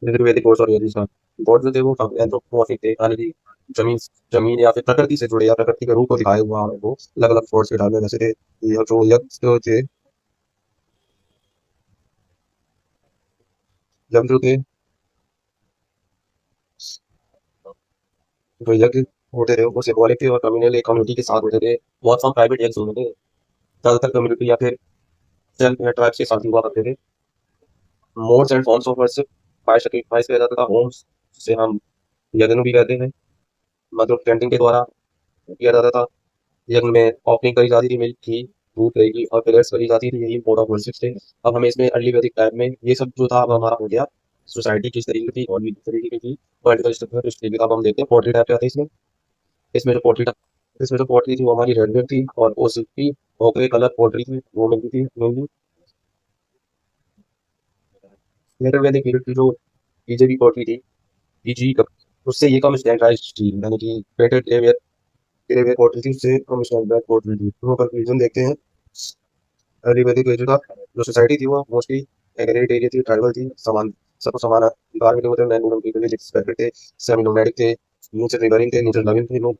वैदिक गॉड्स और योगिस था। गॉड जो थे वो एंथ्रोपोमॉर्फिक थे, यानी कि जमीन जमीन या फिर प्रकृति से जुड़े, या प्रकृति के रूप को दिखाए हुआ वो अलग अलग फोर्स के ढाल में, जैसे थे जो यज्ञ जो थे, यज्ञ जो थे, जो यज्ञ होते थे वो सिंबॉलिक थे और कम्युनल एक कम्युनिटी के साथ होते थे। बहुत कम प्राइवेट यज्ञ होते थे, ज्यादातर कम्युनिटी या फिर सेल्फ या ट्राइब्स के साथ हुआ करते थे। Modes and forms of worship, fire sacrifice किया जाता था, होम्स जिसे हम यज्ञ भी कहते हैं, मतलब टेंटिंग के द्वारा किया जाता था। यज्ञ में ऑफरिंग करी जाती थी, मिल्क की, दूध दही की, और प्रेयर्स करी जाती थी। यही मोड ऑफ वर्शिप थे। अब हमें इसमें अर्ली वैदिक टाइम में ये सब जो था अब हमारा हो गया। सोसाइटी किस तरीके की थी और भी किस तरीके की थी, पॉलिटिकल स्ट्रक्चर किस तरीके का, अब हम देखते हैं पोर्ट्री टाइप क्या था इसमें। इसमें जो पोर्ट्री इसमें जो पोर्ट्री थी वो हमारी रेडवेड थी, और ओसीपी ओके कलर पोर्ट्री थी, वो मिलती थी मेनली। लेटर वैदिक पीरियड की जो बीजेपी पोर्ट्री थी, बीजी कप, उससे ये कम स्टैंडर्डाइज थी, यानी कि पेटेड एरिया पोर्ट्री थी, उससे कम स्टैंडर्ड पोर्ट्री थी। तो कंक्लूजन देखते हैं। अर्ली वैदिक एज का जो सोसाइटी थी वो मोस्टली एग्रेगेट एरिया थी, ट्राइबल थी, समान, सबको समान अधिकार मिले होते, मैन वुमेन पीपल रिस्पेक्टेड थे, सेमी नोमैडिक थे, नेचर रिवरिंग थे, नेचर लविंग थे लोग।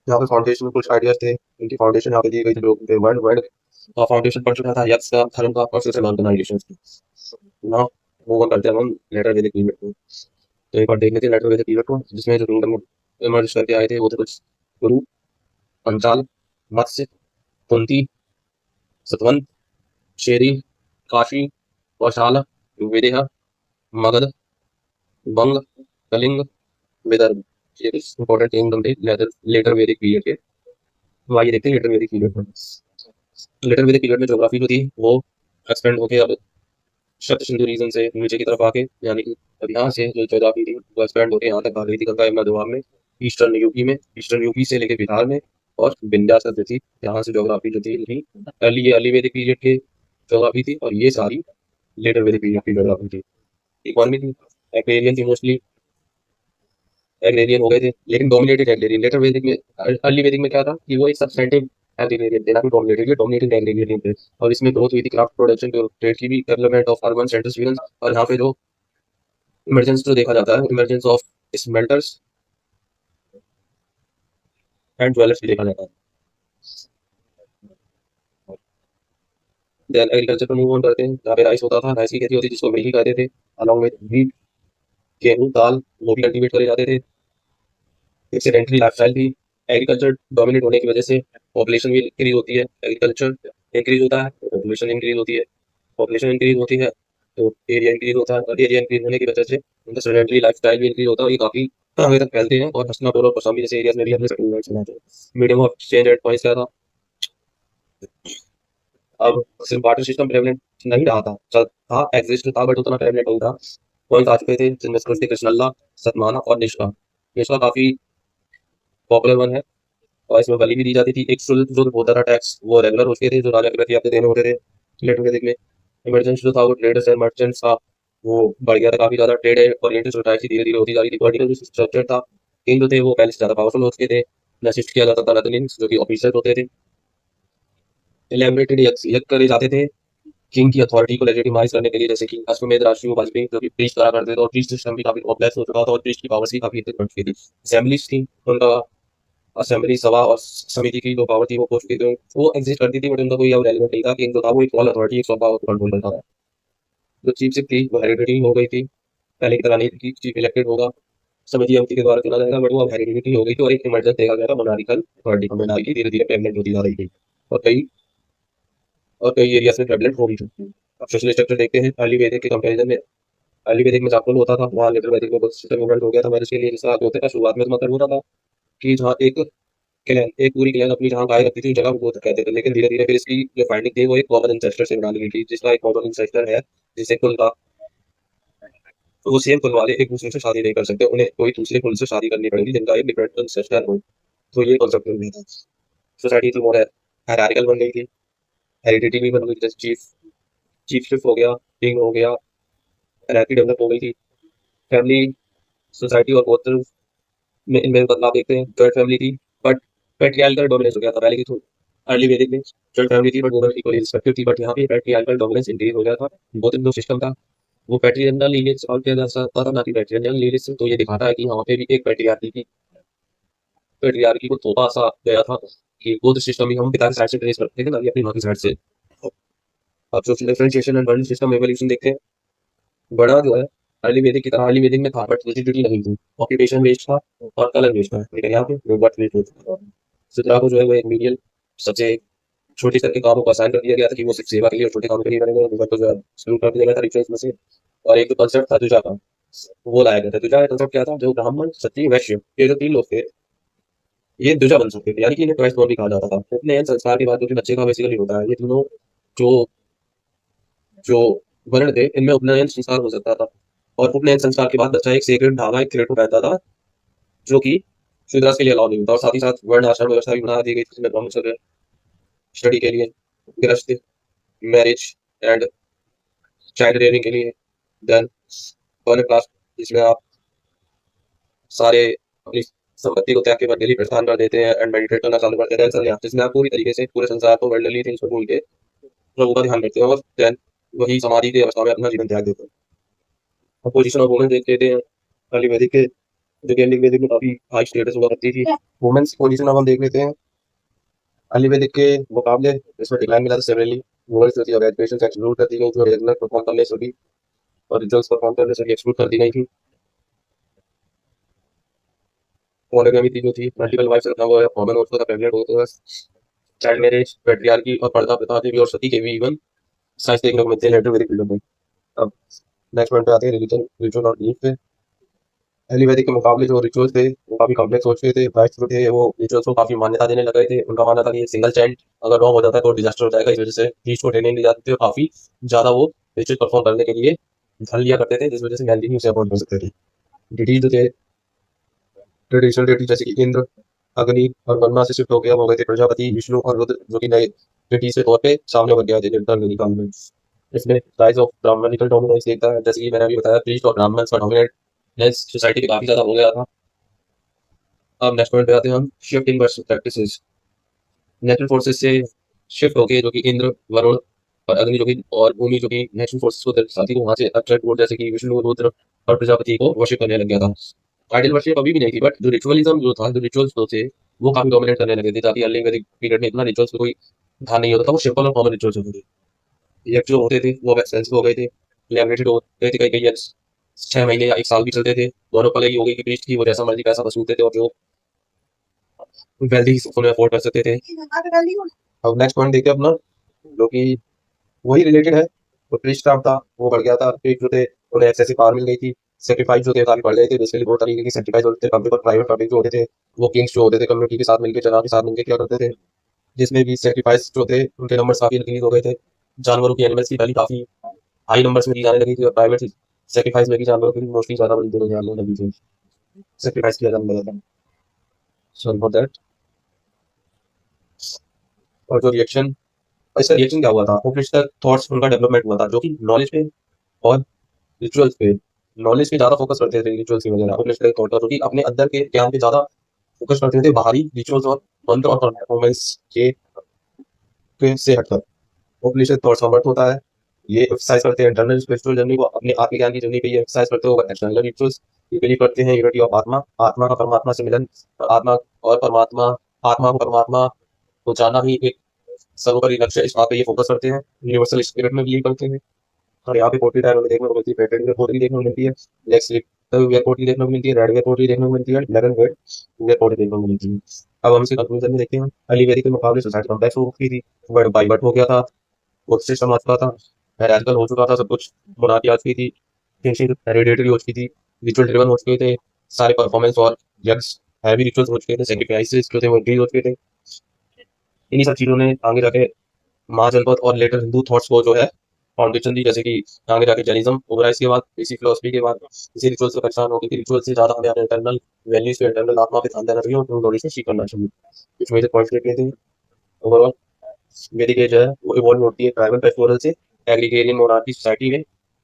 यहाँ पे फाउंडेशन में कुछ आइडियाज थे, इनकी फाउंडेशन यहाँ पे दी गई थी। लोग थे वर्ल्ड वर्ल्ड का फाउंडेशन पड़ चुका था, यक्स का, धर्म का, और सोशल ऑर्गेनाइजेशन की। ना मूव करते हैं हम लेटर वैदिक पीरियड को। तो एक बार देख लेते हैं लेटर वैदिक पीरियड को, जिसमें जो किंगडम इमर्ज करके आए थे वो थे कुछ गुरु, पंचाल, मत्स्य, कुंती, सतवंत, शेरी, काशी, कौशाल, विदेह, मगध, बंग, कलिंग, विदर्भ। ये कुछ इंपॉर्टेंट किंगडम थे लेटर लेटर वैदिक पीरियड के। तो आइए देखते हैं लेटर वैदिक पीरियड में। लेटर वैदिक पीरियड में ज्योग्राफी जो थी वो एक्सपेंड होके अब सप्त सिंधु रीजन से नीचे की तरफ आके, यानी कि अब यहाँ से जो ज्योग्राफी थी वो एक्सपेंड होके यहाँ तक आ गई थी, गंगा यमुना दोआब में, ईस्टर्न यूपी में, ईस्टर्न यूपी से लेके बिहार में, और विंध्याचल जो थी यहाँ से ज्योग्राफी जो थी अर्ली वैदिक पीरियड की ज्योग्राफी थी, और ये सारी लेटर वैदिक पीरियड की ज्योग्राफी थी। इकोनॉमी थी एग्रेरियन थी, मोस्टली एग्रेरियन हो गए थे, लेकिन डोमिनेटेड एग्रेरियन। लेटर वैदिक में, अर्ली वैदिक में क्या था कि वो एक सब्सटेंटिव एग्रेरियन थे, ना कि डोमिनेटेड एग्रेरियन थे। और इसमें ग्रोथ हुई थी क्राफ्ट प्रोडक्शन, ट्रेड की भी, डेवलपमेंट ऑफ अर्बन सेंटर्स, और यहाँ पे जो इमरजेंस जो देखा जाता है, emergence of smelters and jewellers भी देखा जाता है। देन एग्रीकल्चर पर मूव ऑन करते हैं, जहाँ पे राइस होता था, राइस की खेती होती थी जिसको मिल्क कहते थे, अलॉन्ग विद व्हीट, गेहूं, दाल, वो भी कल्टीवेट करे जाते थे। एक सेडेंटरी लाइफस्टाइल थी। एग्रीकल्चर डोमिनेट होने की वजह से पॉपुलेशन भी इंक्रीज होती है, एग्रीकल्चर इंक्रीज होता है तो पॉपुलेशन इंक्रीज होती है, पॉपुलेशन इंक्रीज होती है तो एरिया इंक्रीज होता है, और एरिया इंक्रीज होने की वजह से उनका सेडेंटरी लाइफस्टाइल भी इंक्रीज होता है और ये काफी आगे तक फैलते हैं। और हसनापुर और कौशाम्बी जैसे एरियाज में भी अपने सेटलमेंट्स बनाते हैं। Medium of exchange at points क्या था, अब सिर्फ बार्टर सिस्टम प्रेवलेंट नहीं रहा था, चल था, एग्जिस्ट था, बट उतना प्रेवलेंट नहीं था। पॉइंट्स आ चुके थे जिनमें से कुछ थे कृष्णल्ला, सतमाना और निष्का। निष्का काफी पॉपुलर वन है और इसमें बलि भी दी जाती थी। एक शुल्क जो होता था टैक्स, वो रेगुलर होते थे, जो राजा के प्रति आपके देने होते थे लेटर के में। इमरजेंसी जो था वो ट्रेडर्स एंड मर्चेंट्स का वो बढ़ गया था काफी ज्यादा, ट्रेड ओरिएंटेड सोसाइटी धीरे धीरे होती जा रही थी। पॉलिटिकल जो स्ट्रक्चर था, किंग जो थे वो पहले से ज्यादा पावरफुल हो चुके थे, असिस्ट किया जाता था रतनिंग्स जो कि ऑफिसर होते थे, एलिमिनेटेड यज्ञ करे जाते थे किंग की अथॉरिटी को लेजिटिमाइज करने के लिए, जैसे कि अश्वमेध ऋषि वाजपेयी जो कि प्रीच करा करते थे, और प्रीच सिस्टम भी काफी कॉम्प्लेक्स हो चुका था और प्रीच की पावर्स भी काफी हद तक बढ़ चुकी थी। असेंबलीज थी, उनका असेंबली सभा और समिति की जो पावर थी वो हो चुकी थी, वो एग्जिस्ट करती थी, बट उनका कोई अब रेलिवेंट नहीं था। किंग जो था वो एक ऑल अथॉरिटी, एक सभा को कंट्रोल करता था। जो चीफ थी वो हेरिडिटी हो गई थी, पहले की तरह नहीं थी चीफ इलेक्टेड होगा, समिति एमपी के द्वारा चुना जाएगा, बट वो अब हेरिडिटी हो गई थी और एक इमरजेंस देखा गया था मोनार्किकल अथॉरिटी, मोनार्की धीरे धीरे प्रेगनेंट होती जा रही थी और कई एरियाज में प्रेवलेंट हो भी चुकी थी। अब सोशल स्ट्रक्चर देखते हैं अर्ली वैदिक के कंपैरिजन में। अर्ली वैदिक में चाकुल होता था, वहाँ लेटर वैदिक में बहुत सिस्टम मूवमेंट हो गया था। मैंने इसके लिए जैसा होता था, शुरुआत में तो मतलब होता था कि जहाँ एक पूरी क्लैन अपनी जहाँ गाय रखती थी जगह वो कहते थे, लेकिन धीरे धीरे फिर इसकी जो फाइंडिंग थी वो एक कॉमन इंसेस्टर से बना ली गई थी, जिसका एक कॉमन इंसेस्टर है जिसे कुल का, तो वो सेम कुल वाले एक दूसरे से शादी नहीं कर सकते, उन्हें कोई दूसरे कुल से शादी करनी पड़ेगी जिनका एक डिफरेंट इंसेस्टर हो। तो ये कॉन्सेप्ट में था। सोसाइटी तो मोर हायरार्किकल बन गई थी, हेरिडिटी भी बन गई थी, जैसे चीफशिप हो गया, किंग हो गया, हायरार्की डेवलप हो गई थी। फैमिली, सोसाइटी और गोत्र में इनमें बदलाव देखते हैं। जॉइंट फैमिली थी बट पैट्रियार्कल डोमिनेंस हो गया था पहले की, तो अर्ली वैदिक में जॉइंट फैमिली थी बट वुमेन इक्वली रिस्पेक्टेड थी, बट यहाँ पे पैट्रियार्कल डोमिनेंस इंक्रीज हो गया था। बहुत जो सिस्टम था वो पैट्रियनल लीनियज से सॉल्व किया जा सकता था, ना कि पैट्रियनल लीनियज से। तो ये दिखाता है कि यहाँ पे भी एक पैट्रियार्की को थोड़ा सा गया था कि गोत्र सिस्टम भी हम पिता की साइड से ट्रेस करते थे ना कि अपनी माँ की साइड से। अब social differentiation and world system evolution देखते हैं। बड़ा जो है अर्ली वैदिक की तरह अर्ली वैदिक में था, बट रिजिडिटी नहीं थी, ऑक्यूपेशन बेस्ड था और कलर बेस्ड था, लेकिन यहाँ पे रोबोट बेस्ड होता था। सुतरा को जो है वो एक मीडियल सबसे छोटे करके कामों को असाइन कर दिया गया था कि वो सिर्फ सेवा के लिए और छोटे कामों के लिए करेंगे, रोबोट को जो है एक्सक्लूड कर दिया गया था रिचुअल्स में से। और एक जो कंसेप्ट था द्विजा का, वो लाया गया था। द्विजा का कंसेप्ट क्या था, जो ब्राह्मण क्षत्रिय वैश्य ये जो तीन लोग थे ये द्विजा बन सकते थे, यानी कि इन्हें ट्वाइस बॉर्न भी कहा जाता था। उपनयन संस्कार के बाद जो कि बच्चे का बेसिकली होता है, ये तीनों जो जो वर्ण थे इनमें उपनयन संस्कार हो सकता था, और उपनयन संस्कार के बाद बच्चा एक सेक्रेट धागा, एक थ्रेड को पहनता था, जो कि शूद्रास के लिए अलाउ नहीं होता। और साथ ही साथ वर्ण आश्रम व्यवस्था भी बना दी गई थी, जिसमें ब्रह्मचर्य स्टडी के लिए, गृहस्थ, मैरिज एंड चाइल्ड रेयरिंग के लिए, देन अर्न क्लास जिसमें आप सारे अपनी संपत्ति को त्याग के वर्गली प्रस्थान कर देते हैं एंड मेडिटेट करना चालू करते हैं, देन जिसमें आप पूरी तरीके से पूरे संसार को वर्ल्डली थिंग्स को भूल के प्रभु का ध्यान करते हैं, और देन वही समाधि की अवस्था में अपना जीवन त्याग देते हैं। पोजिशन ऑफ वुमेन देख लेते हैं। अर्ली वैदिक के जो कि अर्ली वैदिक में काफी हाई स्टेटस हुआ करती थी। वुमेन्स पोजीशन अब हम देख लेते हैं। अर्ली वैदिक के मुकाबले इसमें डिक्लाइन मिला था सेवरली। वुमेन्स जो थी अब एजुकेशन से एक्सक्लूड कर दी गई, जो रेगुलर परफॉर्म करने से भी और रिचुअल्स परफॉर्म करने से भी एक्सक्लूड कर दी गई थी। मोनोगमी थी जो थी, मल्टीपल वाइफ्स रखना हुआ है, कॉमन हो चुका था, प्रेग्नेंट हो चुका था, चाइल्ड मैरिज, पेट्रियार्की और पर्दा प्रथा थे भी, और सती के भी इवन साइंस देखने को मिलते हैं लेटर वैदिक पीरियड में। अब नेक्स्ट पॉइंट पे आते हैं, रिलीजन, रिचुअल और बिलीफ पे। पहली वैदिक के मुकाबले जो रिचुअल्स थे वो काफी कॉम्प्लेक्स हो चुके थे। ब्राइट्स जो थे वो रिचुअल्स को काफी मान्यता देने लगे थे। उनका मानना था कि सिंगल चाइल्ड अगर रॉन्ग हो जाता है तो डिजास्टर हो जाएगा, इस वजह से बीच को ट्रेनिंग दी जाती थी और काफी ज्यादा वो रिचुअल परफॉर्म करने के लिए धन लिया करते थे, जिस वजह से मैन भी उसे अफोर्ड कर सकते थे। डिटीज जो थे ट्रेडिशनल डिटीज जैसे कि इंद्र, अग्नि और ब्रह्मा से शिफ्ट हो गया, वो गए थे प्रजापति, विष्णु और रुद्र, जो कि नए डिटीज के तौर पे सामने उभर गया थे निर्धन काल में। इसमें राइज ऑफ ब्राह्मणिकल डोमिनेंस देखता है, जैसे कि मैंने अभी बताया प्रीस्ट और ब्राह्मण का डोमिनेंस सोसाइटी पे काफी ज्यादा हो गया था। अब नेक्स्ट पॉइंट पे आते हैं हम, shifting versus practices. Natural forces से शिफ्ट होके जो कि इंद्र, वरुण और अग्नि जो कि और भूमि जो कि नेचुरल फोर्सेस को दर्शाती है, वहां से अट्रैक्ट बोर्ड जैसे कि विष्णु, रुद्र और प्रजापति को वर्शिप करने लग गया था। आइडल वर्शिप अभी भी नहीं थी, बट जो रिचुअलिज्म जो था, जो रिचुअल्स जो थे, वो काफी डोमिनेट करने लगे थे, ताकि अर्ली वैदिक पीरियड में इतना रिचुअल्स पे कोई ध्यान नहीं होता था, वो सिंपल और कॉमन रिचुअल्स होते थे। यज्ञ जो होते थे वो अब एक्सपेंसिव हो गए थे, लैमिनेटेड होते थे, कई कई यज्ञ 6 महीने या 1 साल भी चलते थे। दोनों को अलग ही हो गई कि प्रीस्ट की वो जैसा मर्जी पैसा वसूलते थे, और जो वेल्दी उन्हें अफोर्ड कर सकते थे। अब नेक्स्ट पॉइंट देखते हैं अपना, जो कि वही रिलेटेड है। तो प्रीस्ट काम था वो बढ़ गया था, प्रीस्ट जो थे उन्हें एक्सेसिव पावर मिल गई थी, सेक्रीफाइस जो थे काफी बढ़ गए थे। बेसिकली दो तरीके के सेक्रीफाइस होते थे, पब्लिक और प्राइवेट। पब्लिक जो होते थे वो किंग्स जो होते थे कम्युनिटी के साथ मिलकर, जनाब के साथ मिलकर क्या करते थे, जिसमें भी सेक्रीफाइस जो थे उनके नंबर्स काफी इंक्रीज हो गए थे। जानवरों की, एनिमल्स की वैल्यू काफी हाई नंबर्स में दी जाने लगी थी, और प्राइवेट सेक्रीफाइस में भी जानवरों की मोस्टली ज्यादा बड़ी देने जाने लगी थी, सेक्रीफाइस किया जाने लगा था। Sorry for that. और जो रिएक्शन, इसका रिएक्शन क्या हुआ था, होपलिस्टर थॉट्स उनका डेवलपमेंट हुआ था, जो कि नॉलेज पे और रिचुअल्स पे, नॉलेज पे ज्यादा फोकस करते थे रिचुअल्स की वगैरह। होपलिस्टर थॉट था जो कि अपने अंदर के ज्ञान पे ज्यादा फोकस करते थे, बाहरी रिचुअल्स और मंत्र और परफॉर्मेंस के से हटकर। होपलिस्टर थॉट्स का अर्थ होता है, ये एक्सरसाइज करते हैं इंटरनल स्पिरिचुअल जर्नी को, अपने आत्मज्ञान की जर्नी पे ये एक्सरसाइज करते हो। एक्सटर्नल रिचुअल्स ये बिलीव करते हैं यूनिटी ऑफ आत्मा, आत्मा का परमात्मा से मिलन, आत्मा और परमात्मा, आत्मा को परमात्मा को जाना ही एक सर्वोपरि लक्ष्य है। इस बात पे ये फोकस करते हैं। यूनिवर्सल स्पिरिट में बिलीव करते हैं। और यहाँ पे पोर्ट्री टाइम हमें देखने को मिलती है, पैटर्न में पोर्ट्री देखने को मिलती है, ब्लैक स्लिप वेयर पोर्ट्री देखने को मिलती है, रेड वेयर पोर्ट्री देखने को मिलती है, black and white ware pottery देखने को मिलती है। अब हम इसके कंक्लूजन में देखते हैं। अर्ली वैदिक के मुकाबले सोसाइटी कॉम्प्लेक्स हो गई थी, वर्ड बाई वर्ड हो गया था, वो सिस्टम आ चुका था, हायरार्किकल हो चुका था सब कुछ, मोनार्की आ चुकी थी, किंगशिप हेरिडेटरी हो चुकी थी, रिचुअल ड्रिवन हो चुके थे सारे परफॉर्मेंस, और यज्ञ हैवी रिचुअल्स हो चुके थे, सैक्रिफाइसेस जो थे वो इंक्रीज हो चुके थे। इन्हीं सब चीजों ने आगे जाके महाजनपद और लेटर हिंदू थॉट्स को जो है फाउंडेशन दी। जैसे कि आगे जाके जैनिज्म उभरा इसके बाद, इसी फिलोसफी के बाद, इसी रिचुअल से परेशान हो गई कि रिचुअल से ज्यादा हमें इंटरनल वैल्यूज पे, इंटरनल आत्मा पे ध्यान देना चाहिए, और नॉलेज से सीख करना चाहिए। कुछ मेजर पॉइंट्स लिखे थे। ओवरऑल वैदिक एज है वो इवॉल्व होती है ट्राइबल पेस्टोरल से एग्रीगेरियन मोनार्की सोसाइटी में,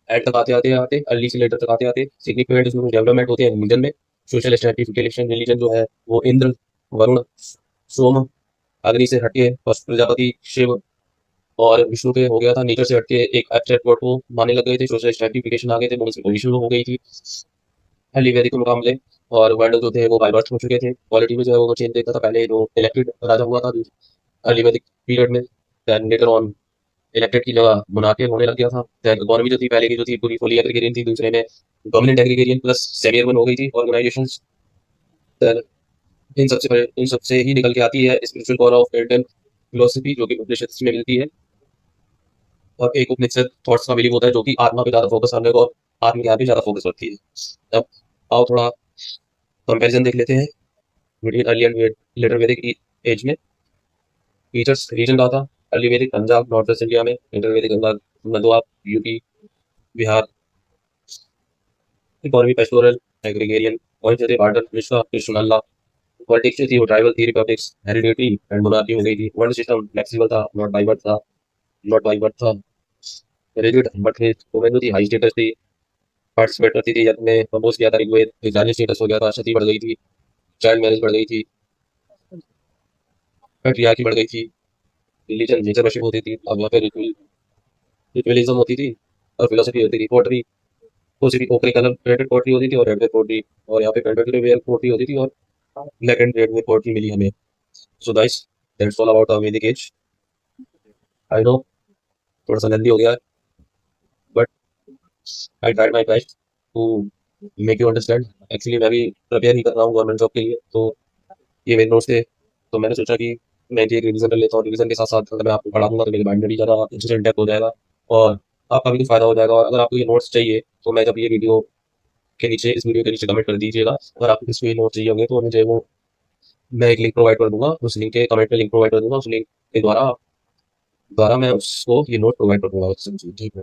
एंड तक आते आते आते अर्ली से लेटर तक आते आते सिग्निफिकेंट इसमें डेवलपमेंट होती है रिलीजन में। सोशल स्ट्रेटिफिकेशन, रिलीजन जो है वो इंद्र, वरुण, सोम, अग्नि से हटके फर्स्ट प्रजापति, शिव और विष्णु के हो गया था। नेचर से हटके एक एब्स्ट्रैक्ट वर्ड को मानने लग गए थे, सोशल स्ट्रेटिफिकेशन आ गए थे, पोजिशन हो गई थी अर्ली वैदिक के मुकाबले। और वर्ड जो थे वो बाय बर्थ हो चुके थे, क्वालिटी में जो है वो चेंज देखता था। पहले जो इलेक्टेड राजा हुआ था अर्ली वैदिक पीरियड में, देन लेटर ऑन इलेक्टेड की जगह मोनार्की होने लग गया था। देन इकोनॉमी जो थी पहले की जो थी पूरी फुली एग्रीगेरियन थी, दूसरे में dominant agrarian plus semi urban हो गई थी ऑर्गेनाइजेशंस। देन इन सबसे ही निकल के आती है spiritual core of Indian philosophy, जो कि उपनिषद में मिलती है। और एक उपनिषद थॉट्स का बिलीव होता है, जो कि आत्मा पे ज्यादा फोकस करने को और आत्मज्ञान पे ज्यादा फोकस करती है। अब आओ थोड़ा कंपैरिजन देख लेते हैं बिटवीन अर्ली एंड लेटर वैदिक एज में। फीचर्स रीजन का था, अर्ली वैदिक पंजाब नॉर्थ वेस्ट इंडिया में, इंटर वैदिक Ganga UP Bihar. Economy pastoral agrarian, point थे बार्डर विश्व कृष्ण अल्लाह। पॉलिटिक्स जो थी वो ट्राइबल थी, रिपब्लिक्स हेरिडेटरी एंड मोनार्की हो गई थी। वर्ल्ड सिस्टम फ्लेक्सिबल था, नॉट बाई बर्थ था, नॉट बाई बर्थ था। रिजिड बट वुमेन जो थी हाई स्टेटस थी, पार्टिसिपेट करती थी यज्ञ में, प्रपोज किया था ऋग्वेद, रानी स्टेटस हो गया था, सती बढ़ गई थी, चाइल्ड मैरिज बढ़ गई थी, पैट्रियार्की बढ़ गई थी, रिलीजन नेचर वर्शिप होती थी। अब वहाँ पे रिचुअलिज्म होती थी और फिलोसफी होती थी। पोर्ट्री तो सिर्फ ओपरी कलर प्रिंटेड पोर्ट्री होती थी और रेड में पोर्ट्री, और यहाँ पे प्रिंटेड वेयर पोर्ट्री होती थी, और ब्लैक एंड रेड में पोर्ट्री मिली हमें। So guys, that's all about Vedic age. I know थोड़ा सा लेंदी हो गया, but I tried my best to make you understand. Actually मैं भी प्रिपेयर ही कर रहा हूँ गवर्नमेंट जॉब के लिए, तो ये मेरे नोट्स थे, तो मैंने सोचा कि मैं ये रिवीजन कर लेता हूँ। रिवीजन के साथ साथ अगर मैं आपको पढ़ा दूंगा तो मेरे माइंड में भी ज़्यादा इंटरेस्ट डेप्थ हो जाएगा, और आपका भी फायदा हो जाएगा। और अगर आपको ये नोट्स चाहिए तो मैं जब ये वीडियो के नीचे, इस वीडियो के नीचे कमेंट कर दीजिएगा। अगर आपको किसी नोट्स चाहिए होंगे तो मुझे वो, मैं एक लिंक प्रोवाइड कर दूंगा, उस लिंक के कमेंट में लिंक प्रोवाइड कर दूंगा, उस लिंक के द्वारा मैं उसको ये नोट प्रोवाइड कर दूंगा। ठीक है।